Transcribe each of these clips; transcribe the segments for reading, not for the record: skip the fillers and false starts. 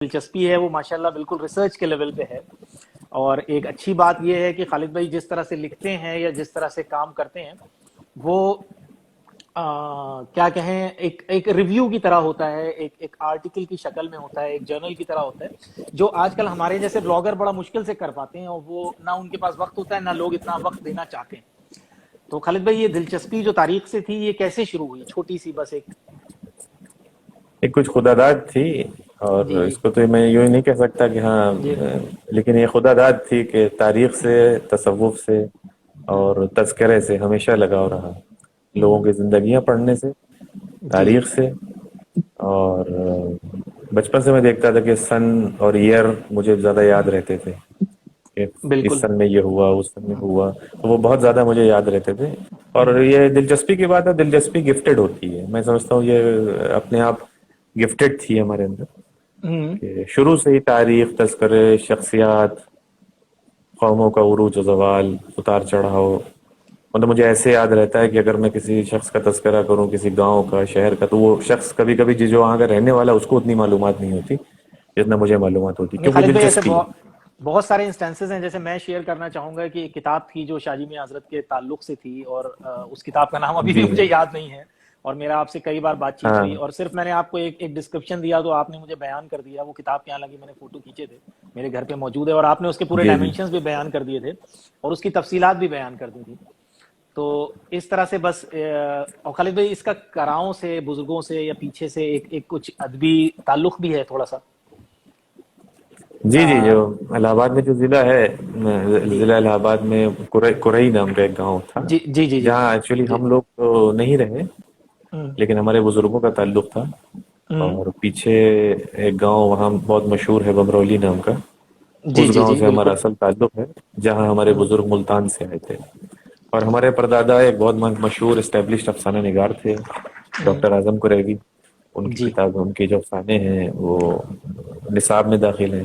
دلچسپی ہے وہ ماشاءاللہ بالکل ریسرچ کے لیول پہ ہے. اور ایک اچھی بات یہ ہے کہ خالد بھائی جس طرح سے لکھتے ہیں یا جس طرح سے کام کرتے ہیں وہ کیا کہیں ایک ریویو کی طرح ہوتا ہے, ایک آرٹیکل کی شکل میں ہوتا ہے, ایک جرنل کی طرح ہوتا ہے, جو آج کل ہمارے جیسے بلاگر بڑا مشکل سے کر پاتے ہیں, اور وہ نہ ان کے پاس وقت ہوتا ہے نہ لوگ اتنا وقت دینا چاہتے ہیں. تو خالد بھائی یہ دلچسپی جو تاریخ سے تھی یہ کیسے شروع ہوئی؟ چھوٹی سی بس ایک کچھ خدا داد تھی, اور جی جی اس کو تو میں یوں ہی نہیں کہہ سکتا کہ ہاں, جی لیکن یہ خدا داد تھی کہ تاریخ سے, تصوف سے اور تذکرے سے ہمیشہ لگاؤ رہا. لوگوں کی زندگیاں پڑھنے سے, جی جی تاریخ سے, اور بچپن سے میں دیکھتا تھا کہ سن اور ایئر مجھے زیادہ یاد رہتے تھے کہ اس بالکل سن میں یہ ہوا, اس سن میں ہوا, تو وہ بہت زیادہ مجھے یاد رہتے تھے. اور یہ دلچسپی کی بات ہے, دلچسپی گفٹڈ ہوتی ہے. میں سمجھتا ہوں یہ اپنے آپ گفٹڈ تھی ہمارے اندر, کہ شروع سے ہی تاریخ, تذکرے, شخصیات, قوموں کا عروج و زوال, اتار چڑھاؤ, مطلب مجھے ایسے یاد رہتا ہے کہ اگر میں کسی شخص کا تذکرہ کروں, کسی گاؤں کا, شہر کا, تو وہ شخص کبھی کبھی جو وہاں کا رہنے والا اس کو اتنی معلومات نہیں ہوتی جتنا مجھے معلومات ہوتی, نہیں کیونکہ خالد بھائی ایسے دلچسپی. بہت سارے انسٹنسز ہیں. جیسے میں شیئر کرنا چاہوں گا کہ ایک کتاب تھی جو شاہ جی میاں حضرت کے تعلق سے تھی, اور اس کتاب کا نام ابھی بھی جی مجھے یاد نہیں ہے, اور میرا آپ سے کئی بار بات چیت ہاں ہوئی, اور صرف میں نے آپ کو ایک ڈسکرپشن دیا تو آپ نے مجھے بیان کر دیا وہ کتاب کہاں لگی. میں نے فوٹو کھینچے تھے, میرے گھر پہ موجود ہے, اور آپ نے اس کے پورے جی جی ڈائمینشنز بھی بیان کر دیے تھے اور اس کی تفصیلات بھی بیان کر دی تھی. تو اس طرح سے بس. اور خالد بھائی اس کا کراؤں سے, بزرگوں سے یا پیچھے سے ایک کچھ ادبی تعلق بھی ہے تھوڑا سا. جی جی, جو الہ آباد میں جو ضلع ہے, جی ضلع الہ آباد میں کورئی نام کا ایک گاؤں تھا, جی جی جی جی جہاں ایکچولی جی ہم لوگ تو نہیں رہے, لیکن ہمارے بزرگوں کا تعلق تھا. اور پیچھے ایک گاؤں وہاں بہت مشہور ہے, بمرولی نام کا, جی اس جی گاؤں جی سے ہمارا بالکل. اصل تعلق ہے, جہاں ہمارے بزرگ ملتان سے آئے تھے. اور ہمارے پردادا ایک بہت مشہور اسٹیبلشڈ افسانہ نگار تھے, ڈاکٹر اعظم قریوی. ان کی جی کتاب, ان کے جو افسانے ہیں وہ نصاب میں داخل ہیں,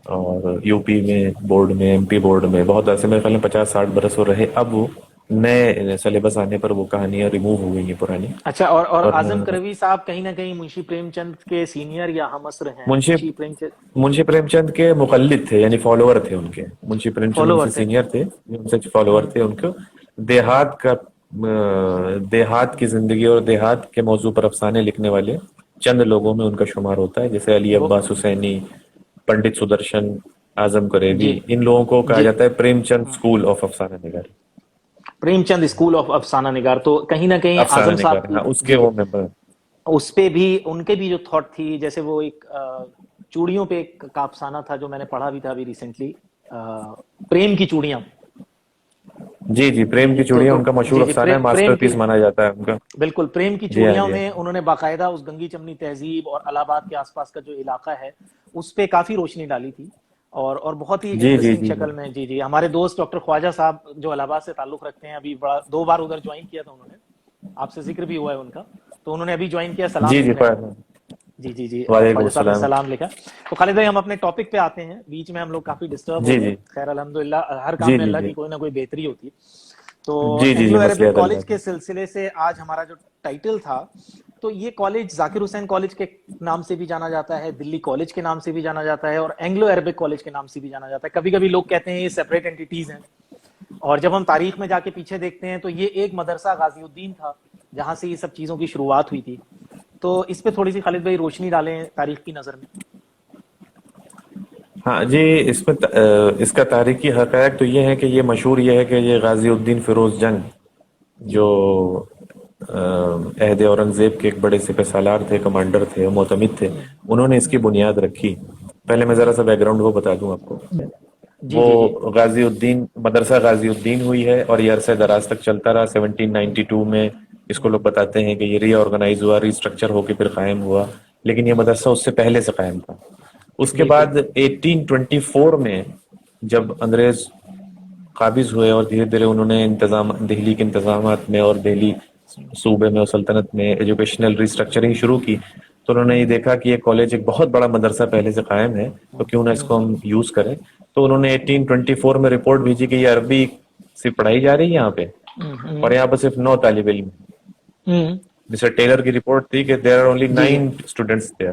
اور یو پی میں بورڈ میں, ایم پی بورڈ میں بہت ایسے, میرے خیال میں 50-60 برس ہو رہے. اب وہ نئے سلیبس آنے پر وہ کہانیاں ریموو ہو گئی ہیں پرانی. اچھا, اور اعظم قریوی صاحب کہیں نہ کہیں منشی پریم چند کے سینئر یا ہم عصر ہیں. منشی پریم چند منشی پریم چند کے مقلد تھے, یعنی فالوور تھے ان کے. منشی پریم چند ان فالوور سے تھے. سینئر تھے, ان سے فالوور تھے. ان کو دیہات کی زندگی اور دیہات کے موضوع پر افسانے لکھنے والے چند لوگوں میں ان کا شمار ہوتا ہے, جیسے علی عباس حسینی, پنڈت سدرشن, اعظم جی قریوی. ان لوگوں کو کہا جی جاتا ہے پریم چند اسکول آف افسانہ نگاری. پریم چند اسکول آف افسانہ نگار. تو کہیں نہ کہیں افسانہ اعظم نگار, صاحب کی, ہاں, اس کے جی جی, وہ ممبر. اس پہ بھی ان کے بھی جو تھاٹ تھی, جیسے وہ ایک چوڑیوں پہ ایک کا افسانہ تھا جو میں نے پڑھا بھی تھا ابھی ریسنٹلی, پریم کی چوڑیاں. جی جی, پریم کی چوڑیاں تو ان کا مشہور جی جی افسانہ ہے, ماسٹر پریم کی, پیس مانا جاتا ہے ان کا. بالکل پریم کی جی ہاں چوڑیاں جی میں انہوں نے باقاعدہ اس گنگی چمنی تہذیب اور الہ آباد کے آس پاس کا جو علاقہ ہے اس پہ کافی روشنی ڈالی تھی, اور بہت ہی جی جی انٹرسٹنگ جی شکل میں. جی جی, ہمارے دوست ڈاکٹر خواجہ صاحب جو الہ آباد سے تعلق رکھتے ہیں, ابھی 2 بار ادھر جوائن کیا تھا انہوں نے, آپ سے ذکر بھی ہوا ہے ان کا, تو انہوں نے ابھی جوائن کیا, سلام جی جی لکھ رہے ہیں وہ. جی جی جی, وعلیکم خواجہ صاحب نے السلام. سلام لکھا. تو خالد بھائی ہم اپنے ٹاپک پہ آتے ہیں, بیچ میں ہم لوگ کافی ڈسٹرب ہو جی گئے. جی خیر الحمدللہ, ہر کام جی میں جی اللہ جی کی کوئی نہ کوئی بہتری ہوتی ہے. تو جی جی جی, اینگلو عربک مصلحت اللہ کالج کی. کے سلسلے سے آج ہمارا جو ٹائٹل تھا, تو یہ کالج ذاکر حسین کالج کے نام سے بھی جانا جاتا ہے, دلی کالج کے نام سے بھی جانا جاتا ہے, اور اینگلو عربک کالج کے نام سے بھی جانا جاتا ہے. کبھی کبھی لوگ کہتے ہیں یہ سیپریٹ اینٹیز ہیں, اور جب ہم تاریخ میں جا کے پیچھے دیکھتے ہیں تو یہ ایک مدرسہ غازی الدین تھا جہاں سے یہ سب چیزوں کی شروعات ہوئی تھی. تو اس پہ تھوڑی سی خالد بھائی روشنی ڈالیں تاریخ کی نظر میں. ہاں جی, اس میں اس کا تاریخی حقائق تو یہ ہے کہ یہ مشہور یہ ہے کہ یہ غازی الدین فیروز جنگ, جی جو عہد اورنگزیب کے ایک بڑے سپہ سالار تھے, کمانڈر تھے, معتمد تھے, انہوں نے اس کی بنیاد رکھی. پہلے میں ذرا سا بیک گراؤنڈ وہ بتا دوں آپ کو. جی وہ جی جی غازی الدین, مدرسہ غازی الدین ہوئی ہے, اور یہ عرصہ دراز تک چلتا رہا. 1792 میں اس کو لوگ بتاتے ہیں کہ یہ ری آرگنائز ہوا, ری اسٹرکچر ہو کے پھر قائم ہوا, لیکن یہ مدرسہ اس سے پہلے سے قائم تھا. اس کے بالکل. بعد 1824 میں جب انگریز قابض ہوئے, اور دھیرے دھیرے انہوں نے دہلی کے انتظامات میں اور دہلی صوبے میں اور سلطنت میں ایجوکیشنل ریسٹرکچرنگ شروع کی, تو انہوں نے یہ دیکھا کہ یہ کالج ایک بہت بڑا مدرسہ پہلے سے قائم ہے, تو کیوں نہ اس کو ہم یوز کریں. تو انہوں نے 1824 میں رپورٹ بھیجی کہ یہ عربی سے پڑھائی جا رہی ہے یہاں پہ, اور یہاں پہ صرف 9 طالب علم. مسٹر ٹیلر کی رپورٹ تھی کہ دیر آر اونلی جی جی 9 students there.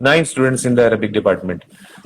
9 students in the Arabic department.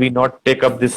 we not take up this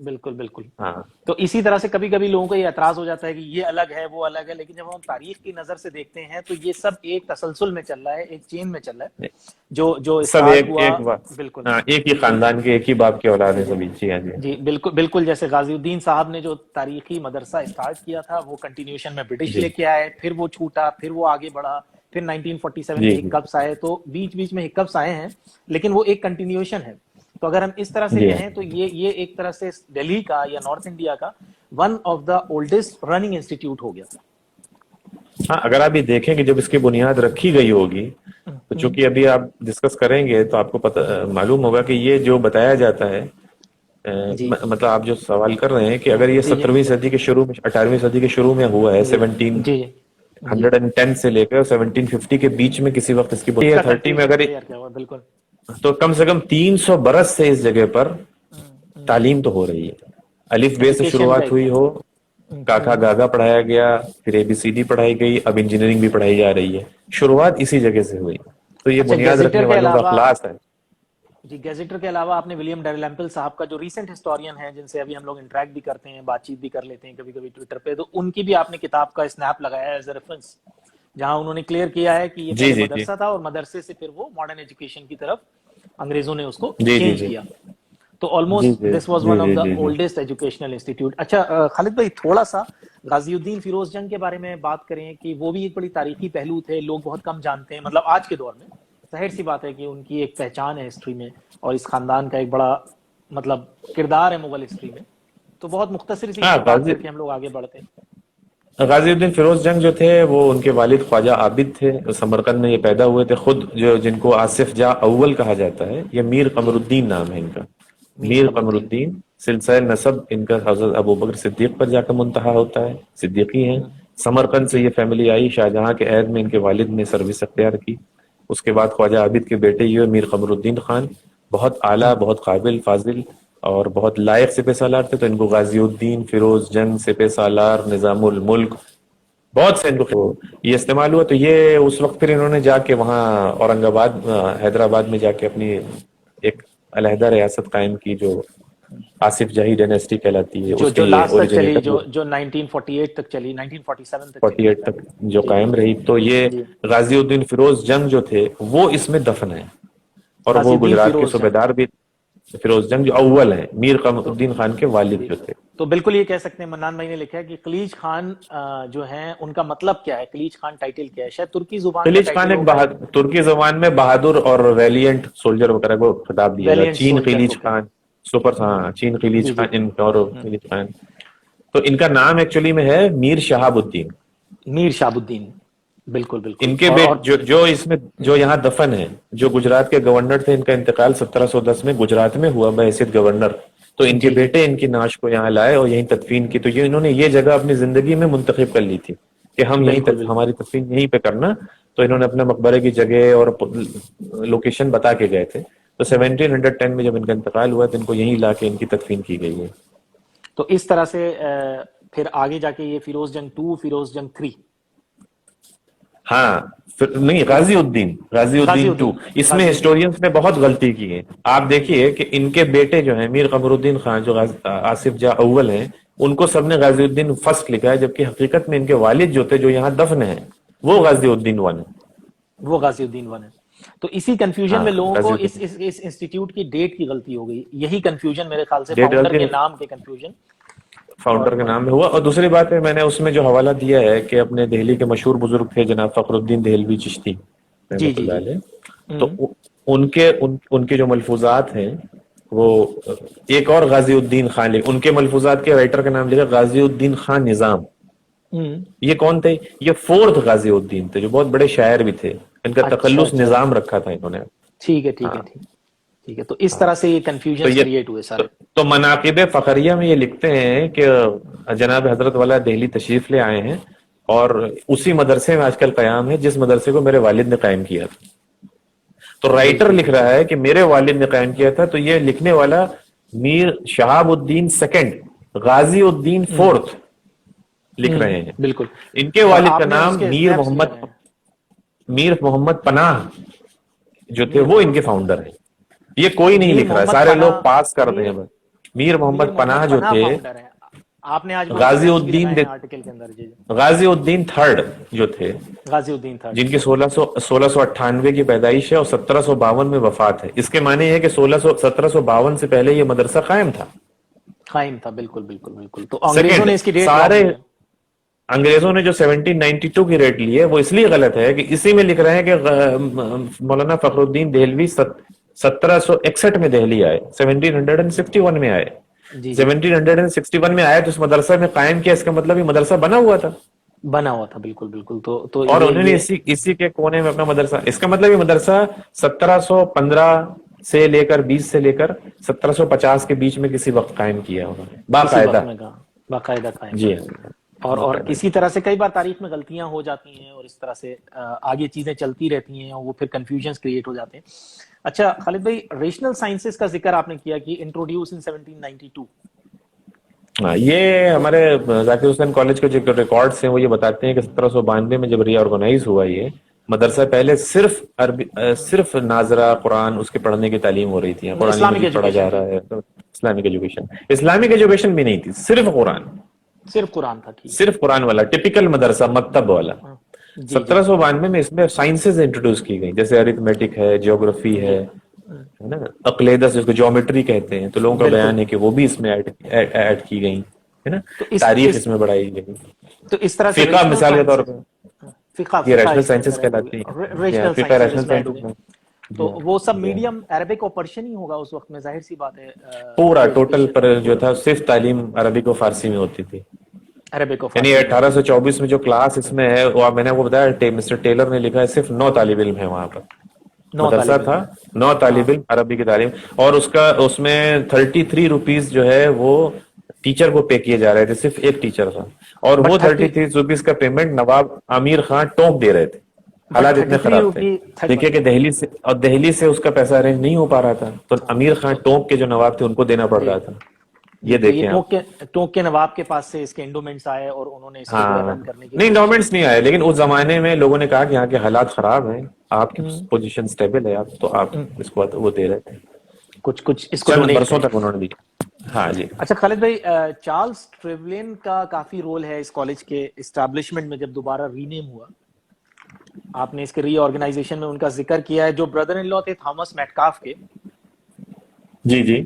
بالکل بالکل. ہاں تو اسی طرح سے کبھی کبھی لوگوں کو یہ اعتراض ہو جاتا ہے کہ یہ الگ ہے وہ الگ ہے، لیکن جب ہم تاریخ کی نظر سے دیکھتے ہیں تو یہ سب ایک تسلسل میں چل رہا ہے، ایک چین میں چل رہا ہے جو سب اسٹارٹ ہوا. ایک بات، بالکل ہاں ایک ہی خاندان کے ایک ہی باپ کے اولاد ہیں سبھی. جی ہاں جی. جی بالکل بالکل. جیسے غازی الدین صاحب نے جو تاریخی مدرسہ اسٹارٹ کیا تھا وہ کنٹینیوشن میں برٹش جی لے کے آئے، پھر وہ چھوٹا، پھر وہ آگے بڑھا، پھر 1947 جی کے جی ہکپس آئے، تو بیچ بیچ میں ہکپس آئے ہیں لیکن وہ ایک کنٹینیوشن ہے. تو اگر ہم اس طرح سے جی. کہیں تو یہ ایک طرح سے دہلی کا یا نارتھ انڈیا کا one of the oldest running institute ہو گیا. ہاں اگر آپ یہ دیکھیں کہ جب اس کی بنیاد رکھی گئی ہوگی تو چونکہ ابھی آپ ڈسکس کریں گے تو آپ کو پتہ معلوم ہوگا کہ یہ جو بتایا جاتا ہے جی مطلب آپ جو سوال کر رہے ہیں کہ اگر یہ جی جی 17ویں صدی کے شروع میں 18ویں صدی کے شروع میں ہوا ہے جی جی جی 1710 سے لے کر 1750 کے بیچ میں کسی وقت اس کی اس کا 30 میں کنکلوژن اگر کلیئر کیا ہوا. بالکل. تو کم سے کم 300 برس سے اس جگہ پر تعلیم تو ہو رہی ہے. الف بے سے ایجوکیشن کا شروعات ایک ہوئی ہو، کاکا گاگا پڑھایا گیا، پھر اے بی سی ڈی پڑھائی گئی، اب انجینئرنگ بھی پڑھائی جا رہی ہے. شروعات اسی جگہ سے ہوئی. تو یہ اچھا بنیاد رکھنے گیزیٹر کے والوں کا علاوہ، اخلاص ہے. جی گیزیٹر کے علاوہ آپ نے ولیم ڈیلمپل صاحب کا جو ریسنٹ ہسٹورین ہیں جن سے ابھی ہم لوگ انٹریکٹ بھی کرتے ہیں، بات چیت بھی کر لیتے ہیں کبھی کبھی ٹویٹر پہ، تو ان کی بھی آپ نے کتاب کا اسنیپ لگایا ہے ایز اے ریفرنس، جہاں انہوں نے کلیئر کیا ہے کہ یہ جی پہلے جی جی مدرسہ تھا اور مدرسے سے پھر وہ ماڈرن ایجوکیشن کی طرف انگریزوں نے اس کو جی جی چینج جی کیا. تو جی آلموسٹ جی دس واز جی ون آف جی دا جی جی اولڈسٹ ایجوکیشنل انسٹیٹیوٹ. اچھا خالد بھائی، تھوڑا سا غازی الدین فیروز جنگ کے بارے میں بات کریں کہ وہ بھی ایک بڑی تاریخی پہلو تھے، لوگ بہت کم جانتے ہیں. مطلب آج کے دور میں ظاہر سی بات ہے کہ ان کی ایک پہچان ہے ہسٹری میں، اور اس خاندان کا ایک بڑا مطلب کردار ہے مغل ہسٹری میں. تو بہت مختصر سی ہاں بات کر کے ہم لوگ آگے بڑھتے ہیں. غازی الدین فیروز جنگ جو تھے وہ ان کے والد خواجہ عابد تھے، سمرقند میں یہ پیدا ہوئے تھے. خود جو جن کو آصف جاہ اول کہا جاتا ہے، یہ میر قمر جی الدین نام ہے ان کا. میر قمر الدین سلسلہ نسب ان کا حضرت ابوبکر صدیق پر جا کر منتہا ہوتا ہے، صدیقی ہیں. سمرقند سے جی یہ فیملی آئی، شاہجہاں کے عہد میں ان کے والد نے سروس اختیار کی. اس کے بعد خواجہ عابد کے بیٹے یہ میر قمر الدین خان بہت اعلیٰ، بہت قابل، فاضل اور بہت لائق سپہ سالار تھے. تو ان کو غازی الدین فیروز جنگ سپہ سالار نظام الملک بہت سے ان کو یہ استعمال ہوا. تو یہ اس وقت پھر انہوں نے جا کے وہاں اورنگ آباد حیدرآباد میں جا کے اپنی ایک علیحدہ ریاست قائم کی جو آصف جاہی ڈائنیسٹی کہلاتی ہے. اس کے جو یہ لاسٹ تک چلی، اوریجنیٹر جو 1948 تک چلی، 1947 تک چلی 48 میرے خیال تک میں. جو جی قائم رہی. تو یہ جی غازی الدین فیروز جنگ جو تھے وہ اس میں دفن ہے. اور غازی وہ الدین گجرات کے فیروز صوبے جنگ. دار بھی فیروز جنگ جو اول ہیں، میر قمر تو الدین خان کے والد جی جو تھے. تو بالکل یہ کہہ سکتے ہیں، منان بھائی نے لکھا ہے کہ خلیج خان جو ہیں ان کا مطلب کیا ہے، خلیج خان ٹائٹل کیا ہے؟ شاید ترکی زبان کا خلیج خان ٹائٹل ایک ہوگا. ترکی زبان میں بہادر اور ویلینٹ سولجر وغیرہ کو خطاب دیا گیا. ویلینٹ چین سولجر کو خلیج کہتے خان سپر، ہاں چین خلیج جی جی خان اور خلیج خان. تو ان کا نام ایکچولی میں ہے میر شہاب الدین. میر شہاب الدین. بالکل بالکل. ان کے اور جو اس میں جو یہاں دفن ہے، جو گجرات کے گورنر تھے، ان کا انتقال 1710 میں گجرات میں ہوا بحیثیت گورنر. تو ان کے جی جی بیٹے ان کی نعش کو یہاں لائے اور یہیں تدفین کی. تو یہ انہوں نے یہ جگہ اپنی زندگی میں منتخب کر لی تھی کہ ہم یہیں بالکل بالکل. ہماری تدفین یہیں پہ کرنا. تو انہوں نے اپنے مقبرے کی جگہ اور لوکیشن بتا کے گئے تھے. تو 1710 میں جب ان کا انتقال ہوا تو ان کو یہیں لا کے ان کی تدفین کی گئی ہے. تو اس طرح سے پھر آگے جا کے یہ فیروز جنگ 2، فیروز جنگ 3. ہاں نہیں، غازی الدین، غازی الدین 2. اس میں غازی الدین. ہسٹورینز نے بہت غلطی کی ہے. آپ جی دیکھیے کہ ان کے بیٹے جو ہیں میر قمر الدین خان جو آصف جاہ اول ہیں، ان کو سب نے غازی الدین فرسٹ لکھا ہے، جبکہ حقیقت میں ان کے والد جو تھے جو یہاں دفن ہیں وہ غازی الدین 1 ہے. وہ غازی الدین 1 ہے. تو اسی کنفیوژن ہاں میں لوگوں کو غازی اس الدین اس اس انسٹیٹیوٹ کی ڈیٹ کی غلطی ہو گئی. یہی کنفیوژن میرے خیال سے ڈیٹ فاؤنڈر غلطی کے نام کے کنفیوژن. فاؤنڈر کے نام میں ہوا. اور دوسری بات ہے، میں نے اس میں جو حوالہ دیا ہے کہ اپنے دہلی کے مشہور بزرگ تھے جناب فخر الدین دہلوی چشتی جی رحمۃ جی اللہ جی. علیہ. تو ان کے جو ملفوظات ہیں وہ ایک اور غازی الدین خان ان کے ملفوظات کے رائٹر کا نام لکھا غازی الدین خان نظام. یہ کون تھے؟ یہ 4th غازی الدین تھے جو بہت بڑے شاعر بھی تھے. ان کا اچھا تخلص اچھا. نظام رکھا تھا انہوں نے. ٹھیک ہے ٹھیک ہاں ہے ٹھیک ہے. تو اس ہاں. طرح سے یہ تو کنفیوژنز یہ کریٹ ہوئے تو, سارے. تو مناقب فخریہ میں یہ لکھتے ہیں کہ جناب حضرت والا دہلی تشریف لے آئے ہیں اور اسی مدرسے میں آج کل قیام ہے جس مدرسے کو میرے والد نے قائم کیا تھا. تو رائٹر بالکل لکھ بالکل. رہا ہے کہ میرے والد نے قائم کیا تھا. تو یہ لکھنے والا میر شہاب الدین سیکنڈ غازی الدین 4th لکھ رہے ہیں. بالکل. ان کے اور والد کا آپ نے اس نام کے اسنیپس بھی لگائے ہیں. میر محمد پناہ جو تھے میر وہ ان کے محمد. فاؤنڈر ہیں. یہ کوئی نہیں میر لکھ رہا ہے، محمد سارے لوگ پناہ. پاس کر دیں میر ہیں بس. میر محمد پناہ جو تھے، فاؤنڈر ہیں. آپ نے آج غازی الدین آرٹیکل کے اندر. جی غازی الدین تھرڈ جو تھے، غازی الدین تھا جن کی 1698 کی پیدائش ہے اور 1752 میں وفات ہے. اس کے معنی یہ ہے کہ 1752 سے پہلے یہ مدرسہ قائم تھا. قائم تھا. بالکل بالکل بالکل. تو انگریزوں نے اس کی ڈیٹ سارے انگریزوں نے جو 1792 کی ریٹ لی ہے وہ اس لیے غلط ہے کہ اسی میں لکھ رہے ہیں کہ مولانا فخر الدین دہلوی 1761 میں دہلی آئے، 1761 میں آئے. 1761 میں آئے تو اس مدرسہ میں قائم کیا، اس کا مطلب یہ مدرسہ بنا ہوا تھا. بنا ہوا تھا. بالکل بالکل. تو اور انہوں نے اسی کے کونے میں اپنا مدرسہ، اس کا مطلب یہ مدرسہ 1715 سے لے کر 20 سے لے کر 1750 کے بیچ میں کسی وقت قائم کیا انہوں نے باقاعدہ قائم. جی. اور اسی طرح سے کئی بار تاریخ میں غلطیاں ہو جاتی ہیں اور اس طرح سے آگے چیزیں چلتی رہتی ہیں اور وہ پھر کنفیوژنز کریٹ ہو جاتے ہیں. اچھا خالد بھائی، ریشنل سائنسز کا ذکر آپ نے کیا کہ انٹروڈیوس ان 1792. یہ ہمارے ذاکر حسین کالج کے جو ریکارڈز ہیں وہ یہ بتاتے ہیں کہ 1792 میں جب ری آرگنائز ہوا یہ مدرسہ، پہلے صرف عربی، صرف ناظرہ قرآن اس کے پڑھنے کی تعلیم ہو رہی تھی. قرآن مجید پڑھا جا رہا ہے، اسلامک ایجوکیشن بھی نہیں تھی، صرف قرآن تھا. صرف قرآن والا ٹپیکل مدرسہ، مکتب والا. 1792 میں اس میں سائنسز انٹروڈیوس کی گئی، جیسے اریتمیٹک ہے، جیوگرافی ہے نا، اقلیدس جس کو جیومیٹری کہتے ہیں، تو لوگوں کا بیان ہے کہ وہ بھی اس میں ایڈ کی گئی ہے نا. تاریخ اس میں بڑھائی گئی. تو اس طرح سے فقہ مثال کے طور پہ یہ ریشنل سائنسز کہلاتی ہیں. فقہ ریشنل سائنسز میں تو وہ سب میڈیم عربک اور پرشین ہی ہوگا اس وقت میں، ظاہر سی بات ہے. پورا ٹوٹل پر جو تھا صرف تعلیم عربک و فارسی میں ہوتی تھی. عربک و یعنی 1824 میں جو کلاس اس میں ہے وہ میں نے وہ بتایا، مسٹر ٹیلر نے لکھا ہے صرف 9 طالب علم ہے وہاں پر. مدرسہ تھا 9 طالب علم عربی کی تعلیم، اور اس میں 33 روپیز جو ہے وہ ٹیچر کو پے کیے جا رہے تھے، صرف ایک ٹیچر تھا. اور وہ 33 روپیز کا پیمنٹ نواب امیر خان ٹونک دے رہے تھے. حالات اتنے خراب تھے دیکھیے کہ دہلی سے اس کا پیسہ ارینج نہیں ہو پا رہا تھا، تو امیر خان ٹونک کے جو نواب تھے ان کو دینا پڑ رہا تھا. یہ دیکھیں ٹونک کے نواب کے پاس سے اس کے انڈومنٹس آئے اور انہوں نے اس کو رن کرنے کے نہیں، انڈومنٹس نہیں آئے، لیکن اس زمانے میں لوگوں نے کہا کہ یہاں کے حالات خراب ہیں، آپ کی پوزیشن سٹیبل ہے، تو آپ اس کو وہ دے رہے تھے. کچھ اس کو چند برسوں تک انہوں نے دی. ہاں جی. اچھا خالد بھائی، چارلز ٹریولین کا کافی رول ہے اس کالج کے اسٹیبلشمنٹ میں جب دوبارہ ری نیم ہوا. آپ نے اس کے ری آرگنائزیشن میں ان کا ذکر کیا ہے، جو بردر ان لا تھے تھامس میٹکاف کے. جی.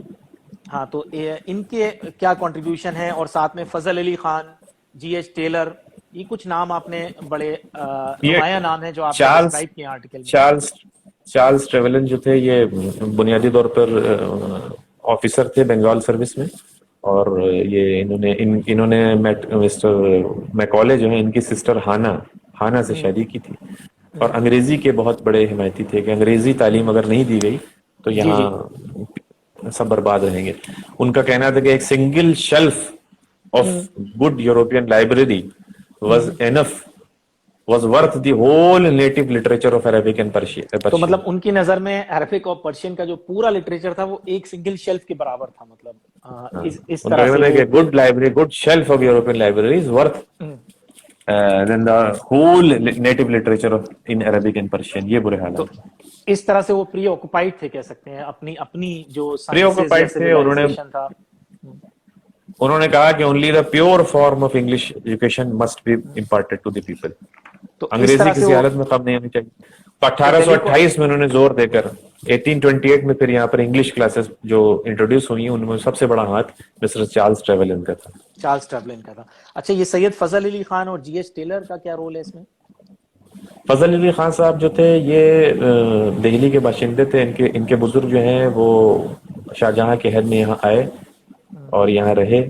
ہاں، تو ان کے کیا کنٹریبیوشن ہے، اور ساتھ میں فضل Ali Khan, G H tailor, یہ کچھ نام آپ نے بڑے نمایاں نام ہیں جو آپ نے ڈسکرائب کیے آرٹیکل میں. چارلز ٹریولن جو تھے یہ بنیادی طور پر آفیسر تھے بنگال سروس میں، اور یہ انہوں نے مسٹر میکالے جو ہیں ان کی سسٹر ہانا سے شادی کی تھی، اور انگریزی کے بہت بڑے حمایتی تھے کہ انگریزی تعلیم اگر نہیں دی گئی تو یہاں سب برباد رہیں گے. ان کا کہنا تھا کہ ایک single shelf of good European library was worth the whole native literature of Arabic and Persian. تو مطلب ان کی نظر میں عربک اور پرشین کا جو پورا لٹریچر تھا وہ ایک سنگل شیلف کے برابر تھا. مطلب اس طرح سے good library, good shelf of European library is worth than the whole native literature in Arabic and Persian. یہ برے حالات. اس طرح سے وہ پری آکوپائڈ تھے کہہ سکتے ہیں، اپنی جو پری آکوپائڈ تھے. انہوں نے کہا کہ only the pure form of English education must be imparted to the people. تو انگریزی کسی حالت میں کم نہیں ہونی چاہیے. تو 1828 میں انہوں نے زور دے کر 1828 میں پھر یہاں پر انگلش کلاسز جو انٹروڈیوس ہوئی ان میں سب سے بڑا ہاتھ مسٹر چارلز ٹریولن کا تھا. اچھا، یہ سید فضل علی خان اور جی ایچ ٹیلر کا کیا رول ہے اس میں؟ فضل علی خان صاحب جو تھے یہ دہلی کے باشندے تھے. ان کے بزرگ جو ہیں وہ شاہجہاں کے عہد میں یہاں آئے اور یہاں رہے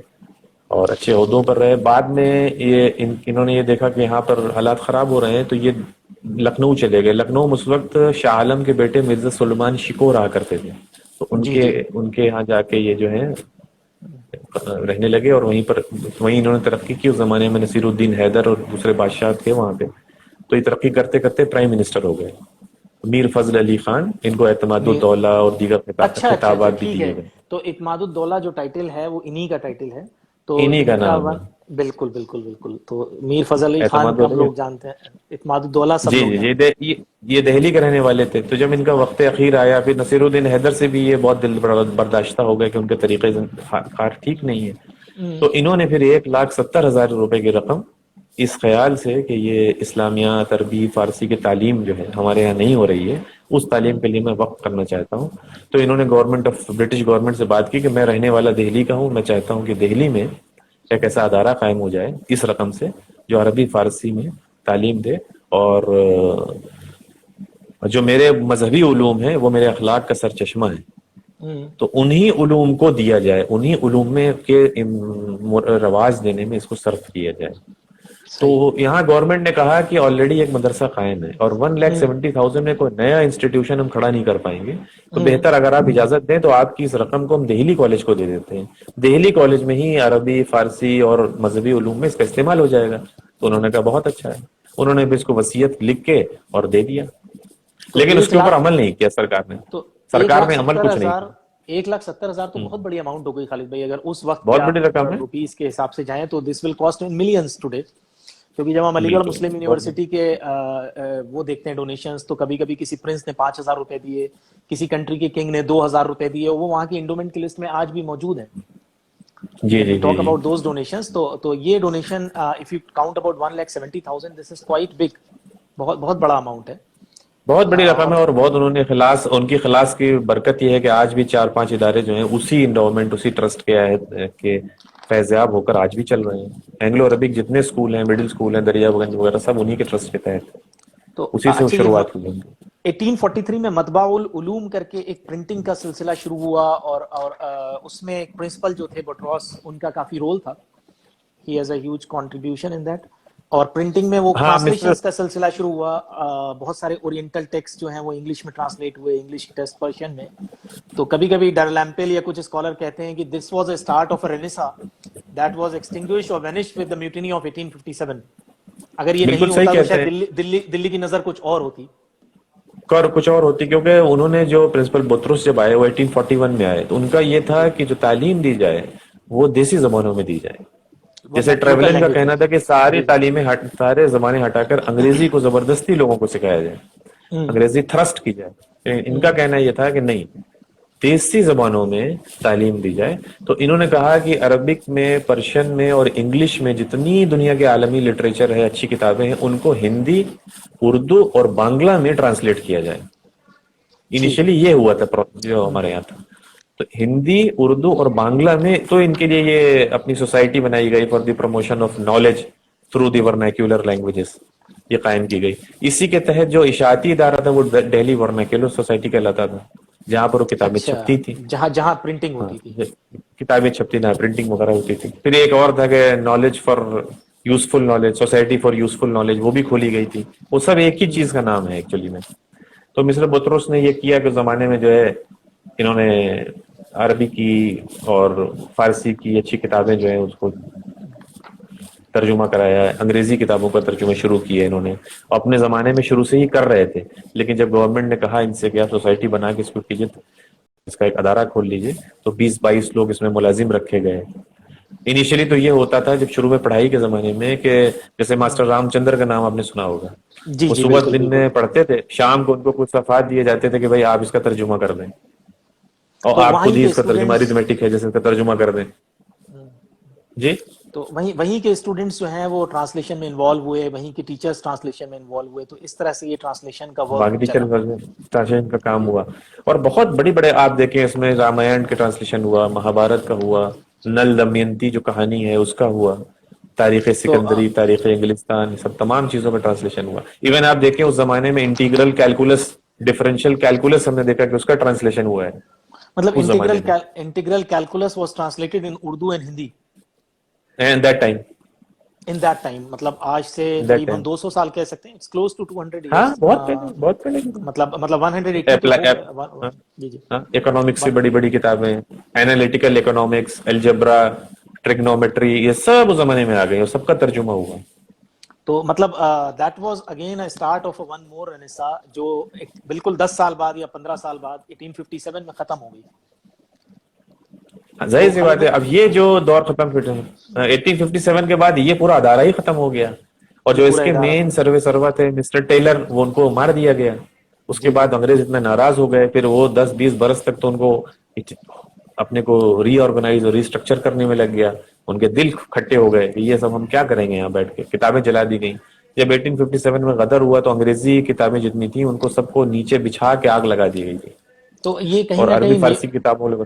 اور اچھے عہدوں پر رہے. بعد میں انہوں نے یہ دیکھا کہ یہاں پر حالات خراب ہو رہے ہیں تو یہ لکھنؤ چلے گئے. لکھنؤ اس وقت شاہ عالم کے بیٹے مرزا سلیمان شکو رہا کرتے تھے، تو ان کے یہاں جا کے یہ جو ہیں رہنے لگے، اور وہیں انہوں نے ترقی کی. اس زمانے میں نصیر الدین حیدر اور دوسرے بادشاہ تھے وہاں پہ، تو یہ ترقی کرتے کرتے پرائم منسٹر ہو گئے. میر فضل علی خان، ان کو اعتماد الدولہ اور دیگر خطابات بھی دیے گئے. تو اعتماد الدولہ جو ٹائٹل ہے وہ انہی کا ٹائٹل ہے. تو انہی کا نام ہے. بالکل بالکل بالکل. تو میر فضل علی خان اعتماد کا ہم دولہ. لوگ جانتے ہیں, اعتماد الدولہ سب جی لوگ جی جی جانتے یہ دہلی کے رہنے والے تھے. تو جب ان کا وقت اخیر آیا, پھر نصیر الدین حیدر سے بھی یہ بہت دل برداشتہ ہو گئے کہ ان کے طریقے کار ٹھیک نہیں ہے. ہیں. تو انہوں نے پھر 1,70,000 روپے کی رقم اس خیال سے کہ یہ اسلامیات عربی فارسی کی تعلیم جو ہے ہمارے یہاں نہیں ہو رہی ہے, اس تعلیم کے لیے میں وقف کرنا چاہتا ہوں. تو انہوں نے برٹش گورنمنٹ سے بات کی کہ میں رہنے والا دہلی کا ہوں, میں چاہتا ہوں کہ دہلی میں ایک ایسا ادارہ قائم ہو جائے اس رقم سے جو عربی فارسی میں تعلیم دے, اور جو میرے مذہبی علوم ہیں وہ میرے اخلاق کا سرچشمہ ہے, تو انہی علوم کو دیا جائے, انہی علوم میں کے رواج دینے میں اس کو صرف کیا جائے. تو صحیح. یہاں گورنمنٹ نے کہا کہ آلریڈی ایک مدرسہ قائم ہے اور 1,70,000 میں کوئی نیا انسٹیٹیوشن ہم کھڑا نہیں کر پائیں گے, تو بہتر اگر آپ اجازت دیں تو آپ کی اس رقم کو ہم دہلی کالج کو دے دیتے ہیں, دہلی کالج میں ہی عربی فارسی اور مذہبی علوم میں اس کا استعمال ہو جائے گا. تو انہوں نے کہا بہت اچھا ہے. انہوں نے بھی اس کو وصیت لکھ کے اور دے دیا, تو لیکن اس ایک کے اوپر لاکھ عمل نہیں کیا سرکار نے. تو ایک سرکار لاکھ نے عمل ستر کچھ نہیں ہزار کیا. 1,70,000 تو بہت بڑی اماؤنٹ ہو گئی خالد بھائی. اگر اس وقت کے بہت آپ بڑی رقم ہے. روپیز کے حساب سے جائیں تو دس ول کاسٹ ان ملینز ٹوڈے. کیونکہ جب ہم علی گڑھ بالکل مسلم یونیورسٹی کے وہ دیکھتے ہیں ڈونیشنز, تو کبھی کبھی کسی پرنس نے 5,000 روپے دیے, کسی کنٹری کے کنگ نے 2,000 روپے دیے, وہ وہاں کی انڈومنٹ کی لسٹ میں آج بھی موجود ہیں. جی When we G G talk G about those donations, تو یہ donation if you count about 1,70,000, this is quite big. بہت بہت بڑا اماؤنٹ ہے. بہت بڑی رقم اور ہے, اور بہت انہوں نے ان کی خلاص کی برکت یہ ہے کہ آج بھی 4-5 ادارے جو ہیں اسی انڈومنٹ اسی ٹرسٹ کے فیضیاب ہو کر آج بھی چل رہے ہیں. اینگلو عربک جتنے اسکول ہیں, مڈل اسکول ہیں, دریا گنج وغیرہ, سب انہی کے ٹرسٹ کے تحت, تو اسی سے اچھا, یہ شروعات ہوئی. 1843 میں مطبع العلوم کر کے ایک پرنٹنگ کا سلسلہ شروع ہوا, اور اس میں ایک پرنسپل جو تھے بٹروس, ان کا کافی رول تھا. He has a huge contribution in that. اور پرنٹنگ میں وہ ہاں مسٹر ٹرانسلیشنز کا سلسلہ شروع ہوا. بہت سارے اورینٹل ٹیکسٹ جو ہیں وہ انگلش میں ٹرانسلیٹ ہوئے, انگلش ٹیکسٹ پرشین میں. تو کبھی کبھی ڈرلمپل یا کچھ اسکالر کہتے ہیں کہ this was a start of a renaissance that was extinguished اور vanished with the mutiny of 1857. اگر یہ بالکل نہیں صحیح ہوتا تو کہتے شاید ہیں, دلی کی نظر کچھ اور ہوتی. کچھ اور ہوتی, کیونکہ انہوں نے جو پرنسپل بطرس جب آئے وہ 1841 میں آئے, تو ان کا یہ تھا کہ جو تعلیم دی جائے وہ دیسی زبانوں میں دی جائے. جیسے لوکل ٹریولن کا لینگویج میں. کہنا تھا کہ ساری جی جی. تعلیمیں سارے زمانے ہٹا کر انگریزی کو زبردستی لوگوں کو سکھایا جائے, انگریزی تھرسٹ کی جائے. ان کا کہنا یہ تھا کہ نہیں, دیسی زبانوں میں تعلیم دی جائے. تو انہوں نے کہا کہ عربک میں, پرشین میں اور انگلش میں جتنی دنیا کے عالمی لٹریچر ہے, اچھی کتابیں ہیں, ان کو ہندی, اردو اور بانگلہ میں ٹرانسلیٹ کیا جائے. ٹھیک ہے. انیشلی یہ ہوا تھا جو ہمارے یہاں تھا. تو ہندی, اردو اور بانگلہ میں, تو ان کے لیے یہ اپنی سوسائٹی بنائی گئی for the promotion of knowledge through the vernacular languages, یہ قائم کی گئی. اسی کے تحت جو اشاعتی ادارہ تھا وہ دہلی ورنیکولر سوسائٹی کہلاتا تھا, جہاں پر وہ کتابیں اچھا, چھپتی تھی. جہاں جہاں پرنٹنگ ہاں, ہوتی تھی. کتابیں چھپتی تھی, پرنٹنگ وغیرہ ہوتی تھی. پھر ایک اور تھا کہ knowledge for useful knowledge, society for useful knowledge, وہ بھی کھولی گئی تھی. وہ سب ایک ہی چیز کا نام ہے ایکچولی میں. تو مصر بطرس نے یہ کیا کہ زمانے میں جو ہے انہوں نے عربی کی اور فارسی کی اچھی کتابیں جو ہیں اس کو ترجمہ کرایا ہے, انگریزی کتابوں کا ترجمہ شروع کیا انہوں نے. اپنے زمانے میں شروع سے ہی کر رہے تھے, لیکن جب گورنمنٹ نے کہا ان سے کہ آپ سوسائٹی بنا کے اس کو کیجیے, اس کا ایک ادارہ کھول لیجیے, تو 20-22 لوگ اس میں ملازم رکھے گئے. انیشلی تو یہ ہوتا تھا جب شروع میں پڑھائی کے زمانے میں کہ جیسے ماسٹر رام چندر کا نام آپ نے سنا ہوگا, جی وہ جی صبح بالکل دن بالکل. میں پڑھتے تھے, شام کو ان کو کچھ صفحات دیے جاتے تھے کہ بھائی آپ اس کا ترجمہ کر دیں, اور تو آپ خود وہیں ہی کے اس کا ترجمہ اسٹوڈنٹس ارتھمیٹک ہے جیسے اس کا ترجمہ کر دیں. جی, تو وہیں کے اسٹوڈنٹس جو ہیں وہ ٹرانسلیشن میں انوالو ہوئے, وہیں کے ٹیچرز ٹرانسلیشن میں انوالو ہوئے. تو اس طرح سے یہ ٹرانسلیشن کا ورک باقی ٹیچر چلا. ٹرانسلیشن کا کام ہوا, اور بہت بڑی بڑے آپ دیکھیں اس میں رامائن کے ٹرانسلیشن ہوا, مہابھارت کا ہوا, نل دمینتی جو کہانی ہے اس کا ہوا, تاریخ تو سکندری, تاریخ انگلستان, سب تمام چیزوں کا ٹرانسلیشن ہوا. ایون آپ دیکھیں اس زمانے میں انٹیگرل کیلکولس, ڈفرینشیل کیلکولس ہم نے دیکھا کہ اس کا ٹرانسلیشن ہوا ہے مطلب اس زمانے میں. Integral calculus was translated in Urdu and Hindi and that time, in that time. مطلب آج سے دیٹ قریب ٹائم, ہم 200 سال کہہ سکتے ہیں, اٹس کلوز ٹو 200 ہاں ایئرس. بہت پہلے, بہت پہلے. مطلب 180 تو ہو گئے. جی جی. اکنامکس کی بڑی بڑی کتابیں, اینالیٹیکل اکنامکس, الجبرا, ٹریگنومیٹری, یہ سب اس زمانے میں آ گئی اور سب کا ترجمہ ہوا. تو مطلب that was again a start of one more renaissance, جو بالکل 10 سال بعد یا 15 سال بعد 1857 میں ختم ہو گئی. ظاہر سی بات ہے. اب یہ جو دور ختم 1857 کے بعد یہ پورا ادارہ ہی ختم ہو گیا, اور یہ جو اس پورا کے ادارہ مین ختم. سروا تھے مسٹر ٹیلر, وہ ان کو مار دیا گیا. اس کے جی جی بعد انگریز اتنا ناراض ہو گئے, پھر وہ 10-20 برس تک تو ان کو اپنے کو ری آرگنائز اور ریسٹرکچر کرنے میں لگ گیا. ان کے دل کھٹے ہو گئے کہ یہ سب ہم کیا کریں گے یہاں بیٹھ کے. کتابیں جلا دی گئیں. جب 1857 میں غدر ہوا تو انگریزی کتابیں جتنی تھیں ان کو سب کو نیچے بچھا کے آگ لگا دی گئی تھی, تو یہ کہیں اور نہ عربی کہیں فارسی کتابوں لگا.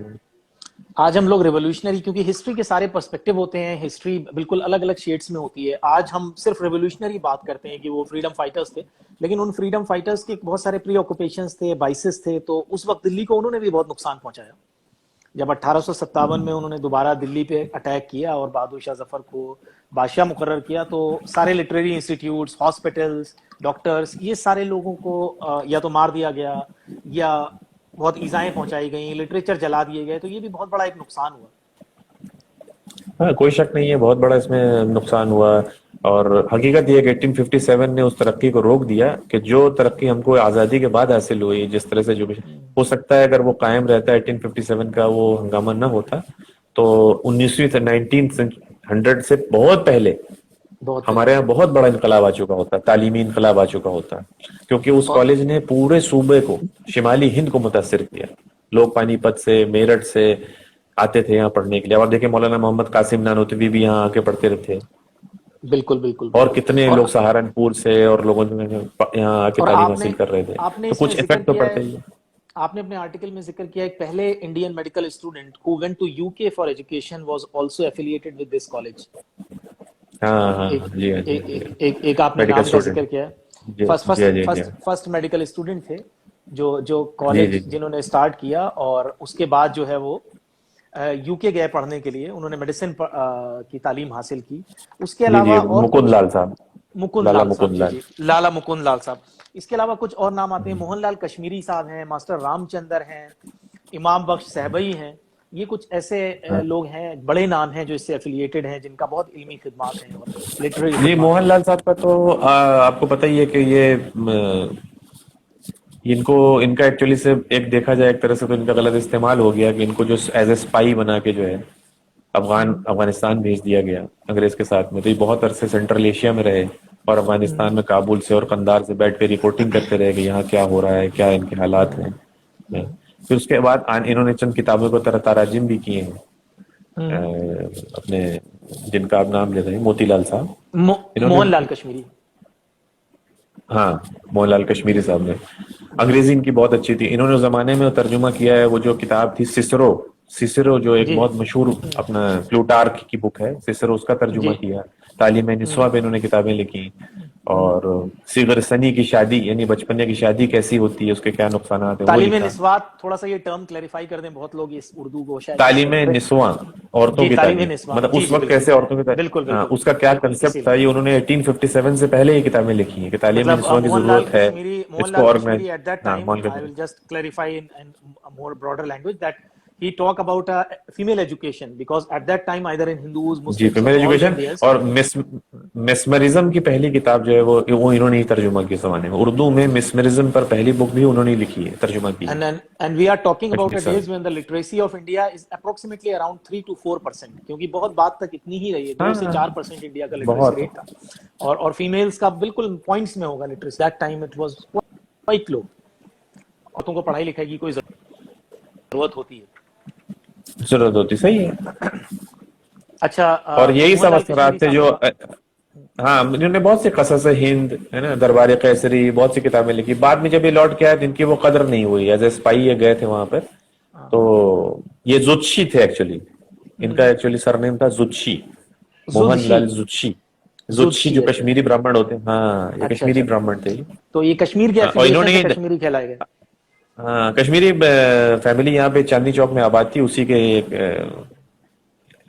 آج ہم لوگ ریولیوشنری, کیونکہ ہسٹری کے سارے پرسپیکٹو ہوتے ہیں, ہسٹری بالکل الگ الگ شیڈز میں ہوتی ہے. آج ہم صرف ریولیوشنری بات کرتے ہیں کہ وہ فریڈم فائٹرز تھے, لیکن ان فریڈم فائٹرز کے بہت سارے پری آکوپیشنز تھے, بائسز تھے. تو اس وقت دلی کو انہوں نے بھی بہت نقصان پہنچایا. جب 1857 میں انہوں نے دوبارہ دلی پہ اٹیک کیا اور بہادر شاہ ظفر کو بادشاہ مقرر کیا, تو سارے لٹریری انسٹیٹیوٹس, ہاسپٹلس, ڈاکٹرز, یہ سارے لوگوں کو یا تو مار دیا گیا یا بہت ایذائیں پہنچائی گئیں, لٹریچر جلا دیے گئے. تو یہ بھی بہت بڑا ایک نقصان ہوا. ہاں کوئی شک نہیں ہے, بہت بڑا اس میں نقصان ہوا. اور حقیقت یہ کہ 1857 نے اس ترقی کو روک دیا کہ جو ترقی ہم کو آزادی کے بعد حاصل ہوئی, جس طرح سے جو ہو سکتا ہے اگر وہ قائم رہتا ہے 1857 کا وہ ہنگامہ نہ ہوتا, تو 1900 سے بہت پہلے بہت ہمارے پہلے. یہاں بہت بڑا انقلاب آ چکا ہوتا, تعلیمی انقلاب آ چکا ہوتا, کیونکہ اس اور کالج نے پورے صوبے کو, شمالی ہند کو متاثر کیا. لوگ پانی پت سے, میرٹھ سے آتے تھے یہاں پڑھنے کے لیے. اور دیکھیں مولانا محمد قاسم نانوتوی بھی یہاں آ کے پڑھتے رہتے, بالکل بالکل اور بالکل. کتنے اور لوگ سہارنپور سے اور لوگوں نے یہاں آ کے اور تعلیم حاصل کر رہے تھے. تو اس میں کچھ ذکر افیکٹ تو کیا ہے, پڑتا ہی ہے. آپ نے اپنے آرٹیکل میں ذکر کیا ایک پہلے Indian medical student who went to UK for education was also affiliated with this college. ہاں ہاں ایک جی ہاں جی ایک ایک ایک آپ نے میڈیکل نام کا اسٹوڈنٹ. ذکر کیا ہے. جی فرسٹ جی فرسٹ جی جی فرسٹ فرسٹ میڈیکل اسٹوڈنٹ تھے جو جی کالج جی جنہوں نے اسٹارٹ کیا, اور اس کے بعد جو ہے وہ یو کے گئے پڑھنے کے لیے. انہوں نے میڈیسن کی تعلیم حاصل کی. اس کے جی علاوہ جی اور مکند کچھ, لال صاحب, مکند لالا لال صاحب, مکند جی لال. جی لالا مکند لال صاحب. اس کے علاوہ کچھ اور نام آتے ہیں, موہن لال کشمیری صاحب ہیں, ماسٹر رام چندر ہیں, امام بخش صہبئی ہیں. یہ کچھ ایسے ہاں. لوگ ہیں, بڑے نام ہیں جو اس سے ایفیلیٹڈ ہیں, جن کا بہت علمی خدمات ہیں اور لٹریری جی خدمات موہن ہیں. لال صاحب کا تو آپ کو پتہ ہی ہے کہ یہ ان کا ایکچولی سے ایک دیکھا جائے ایک طرح سے تو ان کا غلط استعمال ہو گیا کہ ان کو جو ایز اے اسپائی بنا کے جو ہے افغانستان بھیج دیا گیا انگریز کے ساتھ میں. تو یہ بہت عرصے سینٹرل ایشیا میں رہے, اور افغانستان میں کابل سے اور قندار سے بیٹھ کے رپورٹنگ کرتے رہے کہ یہاں کیا ہو رہا ہے, کیا ان کے حالات ہیں. پھر اس کے بعد انہوں نے چند کتابوں کو تراجم بھی کیے ہیں, اپنے جن کا آپ نام لے رہے ہیں موتی لال صاحب, انہوں نے. موہن لال کشمیری. ہاں موہن لال کشمیری صاحب نے. انگریزی ان کی بہت اچھی تھی. انہوں نے اس زمانے میں ترجمہ کیا ہے وہ جو کتاب تھی سیسرو جو ایک جی بہت مشہور اپنا پلوٹارک کی بک ہے سیسرو, اس کا ترجمہ جی کیا. تعلیم نسواں پہ انہوں نے کتابیں لکھی. اور صغر سنی کی شادی یعنی بچپنے کی شادی کیسی ہوتی ہے, اس کے کیا نقصانات ہیں, وہ تعلیم لکھا. نسوات, تھوڑا سا یہ ٹرم کلیریفائی کر دیں, بہت لوگ اس اردو کو شاید مس تعلیم کرتے نسواں, عورتوں جی کی تعلیم تعلیم, نسواں, مطلب جی اس جی وقت بالکل کیسے عورتوں کی بالکل بالکل اس کا کیا بالکل اسی کنسپٹ تھا, لیے. یہ انہوں نے 1857 سے پہلے یہ کتابیں لکھی ہیں کہ تعلیم مطلب نسواں کی ضرورت ہے, موہن اس لال کو آرگنائز. کشمیری ایٹ دیٹ ہاں time, I will just clarify in a more broader language that he talk about female education because at that time either in Hindus, جی Muslims or female all the education Indians. اور mesmerism کی پہلی کتاب جو ہے وہ انہوں نے ہی ترجمہ کی زمانے میں. اردو میں مسمرزم پر پہلی بک بھی انہوں نے لکھی ہے, ترجمہ کی ہے. And we are talking about Kashmir a صاحب. days when the literacy of India is approximately around 3 to 4%, کیونکہ بہت بات تک اتنی ہی رہی ہے, 2 سے ہاں 4% انڈیا کا لٹریسی بہت. ریٹ تھا. اور فیمیلز کا بالکل پوائنٹس میں ہوگا literacy. That time it was quite low. عورتوں کو پڑھائی لکھائی کی کوئی ضرورت ہوتی ہے. ضرورت ہوتی, صحیح ہے. اچھا, اور یہی موہن سب لال کشمیری اثرات تھے صاحب جو نے ہاں انہوں نے بہت سے قصص ہند ہے نا, دربار قیصری, بہت سی کتابیں لکھی. بعد میں جب یہ لوٹ کے آئے تو ان کی وہ قدر نہیں ہوئی, ایز اے اسپائی یہ گئے تھے وہاں پر. تو یہ زوتشی تھے ایکچولی, ان کا ایکچولی سر نیم تھا زوتشی, موہن زودشی, لال زوتشی. زوتشی جو زودشی, اچھا کشمیری برہمن ہوتے ہیں, ہاں یہ اچھا کشمیری اچھا. برہمن تھے. تو یہ کشمیر کے اور انہوں ایفیلیشن سے نے کشمیری کہلائے گئے. ہاں کشمیری فیملی یہاں پہ چاندنی چوک میں آباد تھی, اسی کے ایک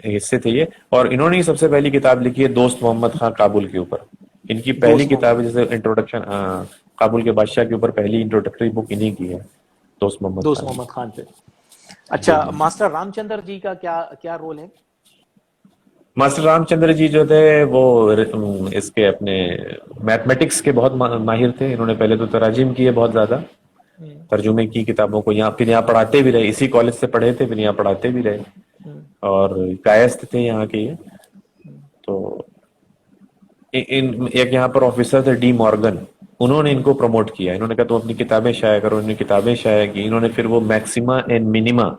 حصے تھے یہ. اور انہوں نے سب سے پہلی کتاب لکھی ہے دوست محمد خان کابل کے اوپر. ان کی پہلی دوست کتاب محمد, ہے جیسے انٹروڈکشن کابل کے بادشاہ کے اوپر پہلی انٹروڈکٹری بک انہی کی ہے, دوست محمد دوست خان. محمد خان پہ. جی اچھا, جی. ماسٹر رام چندر جی کا کیا رول ہے؟ ماسٹر رام چندر جی جو تھے وہ اس کے اپنے میتھمیٹکس کے بہت ماہر تھے. انہوں نے پہلے تو تراجم کیے بہت زیادہ, ترجمے کی کتابوں کو. یہاں پھر یہاں پڑھاتے بھی رہے, اسی کالج سے پڑھے تھے, پھر یہاں پڑھاتے بھی رہے. اور کائست تھے یہاں کے یہ. تو ایک یہاں پر آفیسر تھے ڈی مارگن, انہوں نے ان کو پروموٹ کیا. انہوں نے کہا تم اپنی کتابیں شائع کرو. انہوں نے کتابیں شائع کی. انہوں نے پھر وہ میکسیما اینڈ منیما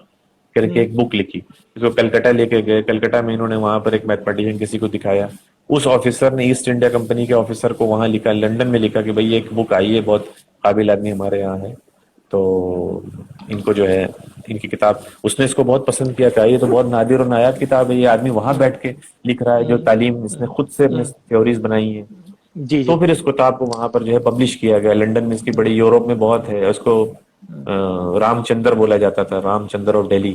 کر کے ایک بک لکھی, اس کو کلکتہ لے کے گئے. کلکتہ میں انہوں نے وہاں پر ایک میتھمیٹیشین کسی کو دکھایا. اس آفیسر نے ایسٹ انڈیا کمپنی کے آفیسر کو وہاں لکھا, لنڈن میں لکھا کہ بھائی ایک بک آئی ہے, بہت قابل آدمی ہمارے یہاں ہے, تو ان کو جو ہے ان کی کتاب, اس نے اس کو بہت پسند کیا کہ یہ تو بہت نادر اور نایاب کتاب ہے, یہ آدمی وہاں بیٹھ کے لکھ رہا ہے جو تعلیم اس نے خود سے اپنے تھیوریز بنائی ہیں. جی جی. تو پھر اس کتاب کو وہاں پر جو ہے پبلش کیا گیا. لنڈن میں اس کی بڑی, یوروپ میں بہت ہے, اس کو رام چندر بولا جاتا تھا, رام چندر آف ڈیلی.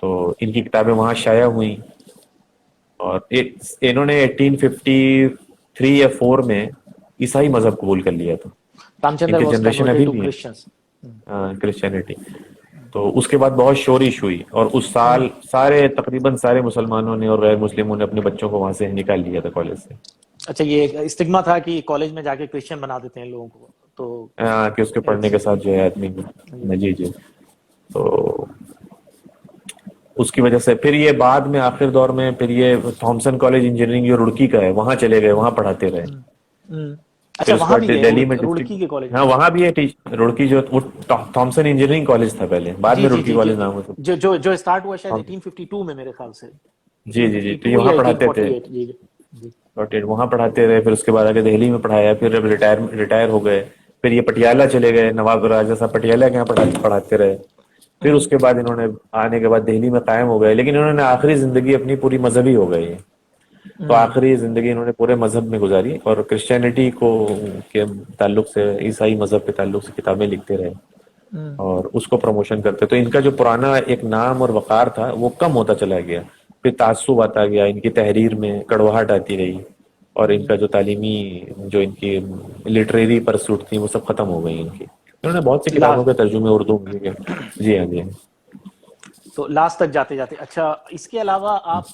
تو ان کی کتابیں وہاں شائع ہوئیں. اور انہوں نے 1853 یا 4 میں عیسائی مذہب قبول کر لیا تھا. رام ان چندر کی واز جنریشن کنورٹڈ ابھی ٹو بھی ہے کرسچنز. کرسچینٹی. تو اس کے بعد بہت شورش ہوئی, اور اس سال تقریباً سارے مسلمانوں نے اور غیر مسلموں نے اپنے بچوں کو وہاں سے نکال لیا تھا کالج سے. اچھا, یہ ایک اسٹگما تھا کہ کالج میں جا کے کرسچن بنا دیتے ہیں لوگوں کو, تو کہ اس کے پڑھنے کے ساتھ جو ہے آدمی. جی جی. تو اس کی وجہ سے پھر یہ بعد میں آخر دور میں پھر یہ تھامسن کالج انجینئرنگ جو رڑکی کا ہے وہاں چلے گئے, وہاں پڑھاتے رہے. پھر اچھا اس کے وہاں بھی بعد گئے, دہلی میں رڑکی کے کالج ڈسٹرکٹ, میں. ہاں وہاں بھی ہے رڑکی, جو تھامسن انجینئرنگ کالج تھا پہلے, بعد جی میں جی رڑکی جی جی, کالج نام ہے. جو اسٹارٹ ہوا شاید 1852 میں میرے خیال سے, جی جی جی. تو یہ 1852 وہاں یا پڑھاتے تھے, 1848. جی جی. وہاں پڑھاتے رہے. پھر اس کے بعد آگے دہلی میں پڑھایا. پھر اب ریٹائر ہو گئے. پھر یہ پٹیالہ چلے گئے, نواب راجہ صاحب پٹیالہ کے یہاں پڑھاتے رہے. پھر اس کے بعد انہوں نے آنے کے بعد دہلی میں قائم ہو گئے, لیکن انہوں نے آخری زندگی اپنی پوری مذہبی ہو گئی. تو آخری زندگی انہوں نے پورے مذہب میں گزاری, اور کرسچینٹی کو کے تعلق سے, عیسائی مذہب کے تعلق سے کتابیں لکھتے رہے اور اس کو پروموشن کرتے. تو ان کا جو پرانا ایک نام اور وقار تھا وہ کم ہوتا چلا گیا. پھر تعصب آتا گیا, ان کی تحریر میں کڑواہٹ آتی رہی, اور ان کا جو تعلیمی, جو ان کی لٹریری پرسوٹ تھی وہ سب ختم ہو گئی ان کی. انہوں نے بہت سی کتابوں کے ترجمے اردو میں کیے. جی ہاں جی. تو لاسٹ تک جاتے جاتے, اچھا اس کے علاوہ آپ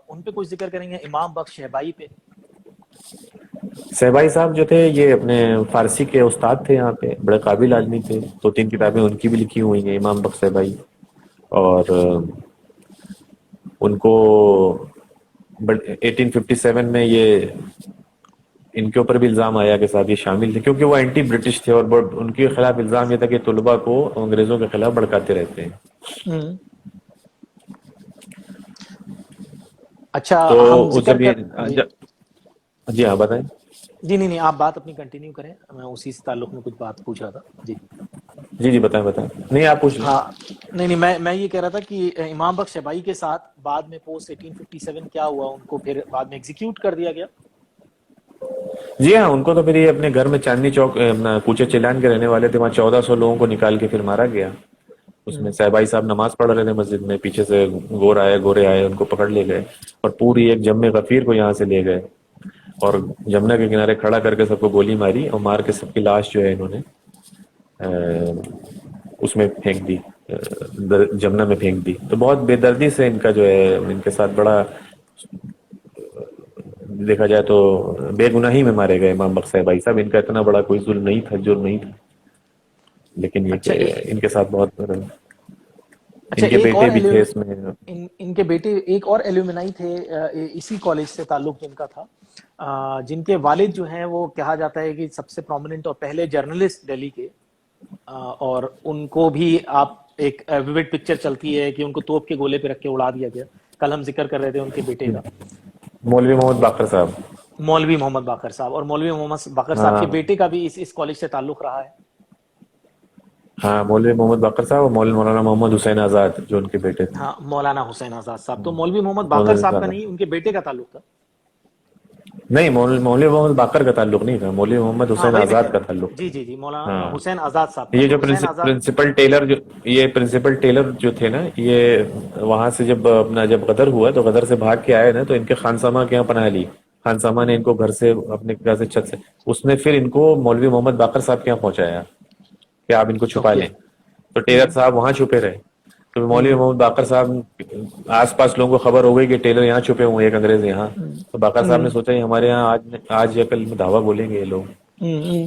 ان پہ کچھ ذکر کریں گے, امام بخش شہبائی پہ؟ شہبائی صاحب جو تھے یہ اپنے فارسی کے استاد تھے یہاں پہ, بڑے قابل آدمی تھے. 2-3 کتابیں ان کی بھی لکھی ہوئی ہیں, امام بخش شہبائی. اور ان کو 1857 میں یہ ان کے اوپر بھی الزام آیا کہ صاحب یہ شامل تھے, کیونکہ وہ اینٹی برٹش تھے, اور ان کے خلاف الزام یہ تھا کہ طلباء کو انگریزوں کے خلاف بھڑکاتے رہتے ہیں. اچھا تو ہم ذکر جب کر, یہ, جی ہاں بتائیں. جی نہیں آپ بات اپنی کنٹینیو کریں, میں اسی سے تعلق میں کچھ بات پوچھ رہا تھا. جی جی بتائیں. نہیں آپ پوچھ لیں. ہاں نہیں میں یہ کہہ رہا تھا کہ امام بخش شہبائی کے ساتھ بعد میں پوسٹ 1857 کیا ہوا, ان کو پھر بعد میں ایگزیکیوٹ کر دیا گیا. جی ہاں, ان کو تو پھر یہ اپنے گھر میں چاندنی چوک کوچے چلان کے رہنے والے تھے, وہاں 1400 لوگوں کو نکال کے پھر مارا گیا. اس میں شہبائی صاحب نماز پڑھ رہے تھے مسجد میں, پیچھے سے گورے آئے ان کو پکڑ لے گئے, اور پوری ایک جم غفیر کو یہاں سے لے گئے, اور جمنا کے کنارے کھڑا کر کے سب کو گولی ماری, اور مار کے سب کی لاش جو ہے انہوں نے اس میں پھینک دی, جمنا میں پھینک دی. تو بہت بے دردی سے ان کا جو ہے, ان کے ساتھ بڑا دیکھا جائے تو بے گناہی میں مارے گئے امام بخش شہبائی صاحب. ان کا اتنا بڑا کوئی ظلم نہیں تھا, جرم نہیں تھا, لیکن یہ اچھا کہ ان کے ساتھ بہت اچھا ان کے ایک اور بیٹے بھی تھے اس میں. ان کے بیٹے ایک اور ایلومنائی تھے اسی کالج سے تعلق جن کا تھا, جن کے والد جو ہیں وہ کہا جاتا ہے کہ سب سے پرومیننٹ اور پہلے جرنلسٹ دہلی کے, اور ان کو بھی آپ ایک ویوڈ پکچر چلتی ہے کہ ان کو توپ کے گولے پہ رکھ کے اڑا دیا گیا. کل ہم ذکر کر رہے تھے ان کے بیٹے کا, مولوی محمد باقر صاحب. مولوی محمد باقر صاحب, اور مولوی محمد باقر صاحب ہاں کے بیٹے کا بھی اس کالج سے تعلق رہا ہے. ہاں, مولوی محمد باقر صاحب اور مولانا محمد حسین آزاد جو ان کے بیٹے تھے. ہاں مولانا حسین آزاد صاحب. تو مولوی محمد باقر مولانا صاحب کا آزاد. نہیں, ان کے بیٹے کا تعلق تھا. نہیں, مولوی محمد باقر کا تعلق نہیں تھا, مولوی محمد ہاں حسین وہی میں آزاد کہہ رہا کا ہوں, تعلق تھا. جی مولانا ہاں, حسین آزاد صاحب کا. یہ جو تو حسین آزاد, پرنسپل ٹیلر جو تھے نا, یہ وہاں سے جب غدر ہوا تو غدر سے بھاگ کے آئے نا, تو ان کے خانسامہ کے یہاں پناہ لی. خانسامہ نے ان کو گھر سے, اپنے گھر سے چھت سے, اس نے پھر ان کو مولوی محمد باقر صاحب کے یہاں پہنچایا کہ آپ ان کو چھپا اوکے. لیں. تو ٹیلر صاحب وہاں چھپے رہے. تو مولوی محمد باقر صاحب, آس پاس لوگوں کو خبر ہو گئی کہ ٹیلر یہاں چھپے ہوئے, ایک انگریز یہاں. تو باقر صاحب نے سوچا ہمارے یہاں آج یا کل میں دعویٰ بولیں گے یہ لوگ.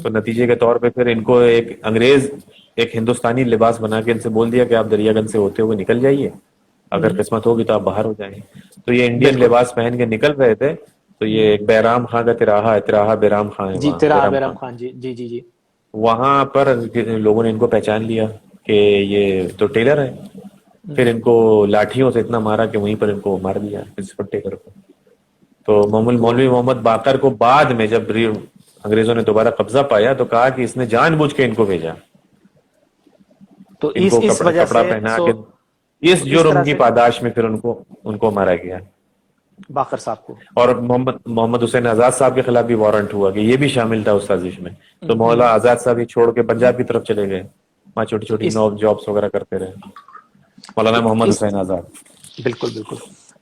تو نتیجے کے طور پہ پھر ان کو ایک انگریز ایک ہندوستانی لباس بنا کے ان سے بول دیا کہ آپ دریا گنج سے ہوتے ہوئے نکل جائیے, اگر قسمت ہوگی تو آپ باہر ہو جائیں گے. تو یہ انڈین لباس پہن کے نکل رہے تھے, تو یہ ایک بیرام خان کا تراہا بیرام خان ہے جی وہاں, تیرا بیرام بیرم خان. خان, جی جی جی جی. وہاں پر لوگوں نے ان کو پہچان لیا کہ یہ تو ٹیلر ہے. پھر ان کو لاٹھیوں سے اتنا مارا کہ وہیں پر ان کو مار دیا پرنسپل ٹیلر کو. تو مولوی محمد باقر کو بعد میں جب انگریزوں نے دوبارہ قبضہ پایا تو کہا کہ اس نے جان بوجھ کے ان کو بھیجا, تو ان کو اس وجہ کپڑا سے پہنا کے. اس تو اس جرم طرح کی سے پاداش میں پھر ان کو مارا گیا. باقر صاحب کو. اور محمد حسین آزاد صاحب کے خلاف بھی وارنٹ ہوا کہ یہ بھی شامل تھا اس سازش میں. تو مولا آزاد صاحب ہی چھوڑ کے پنجاب کی طرف چلے گئے, وہاں چھوٹی تو چھوٹی اس جابس وغیرہ کرتے رہے. مولانا تو محمد اس حسین آزاد. بالکل بالکل.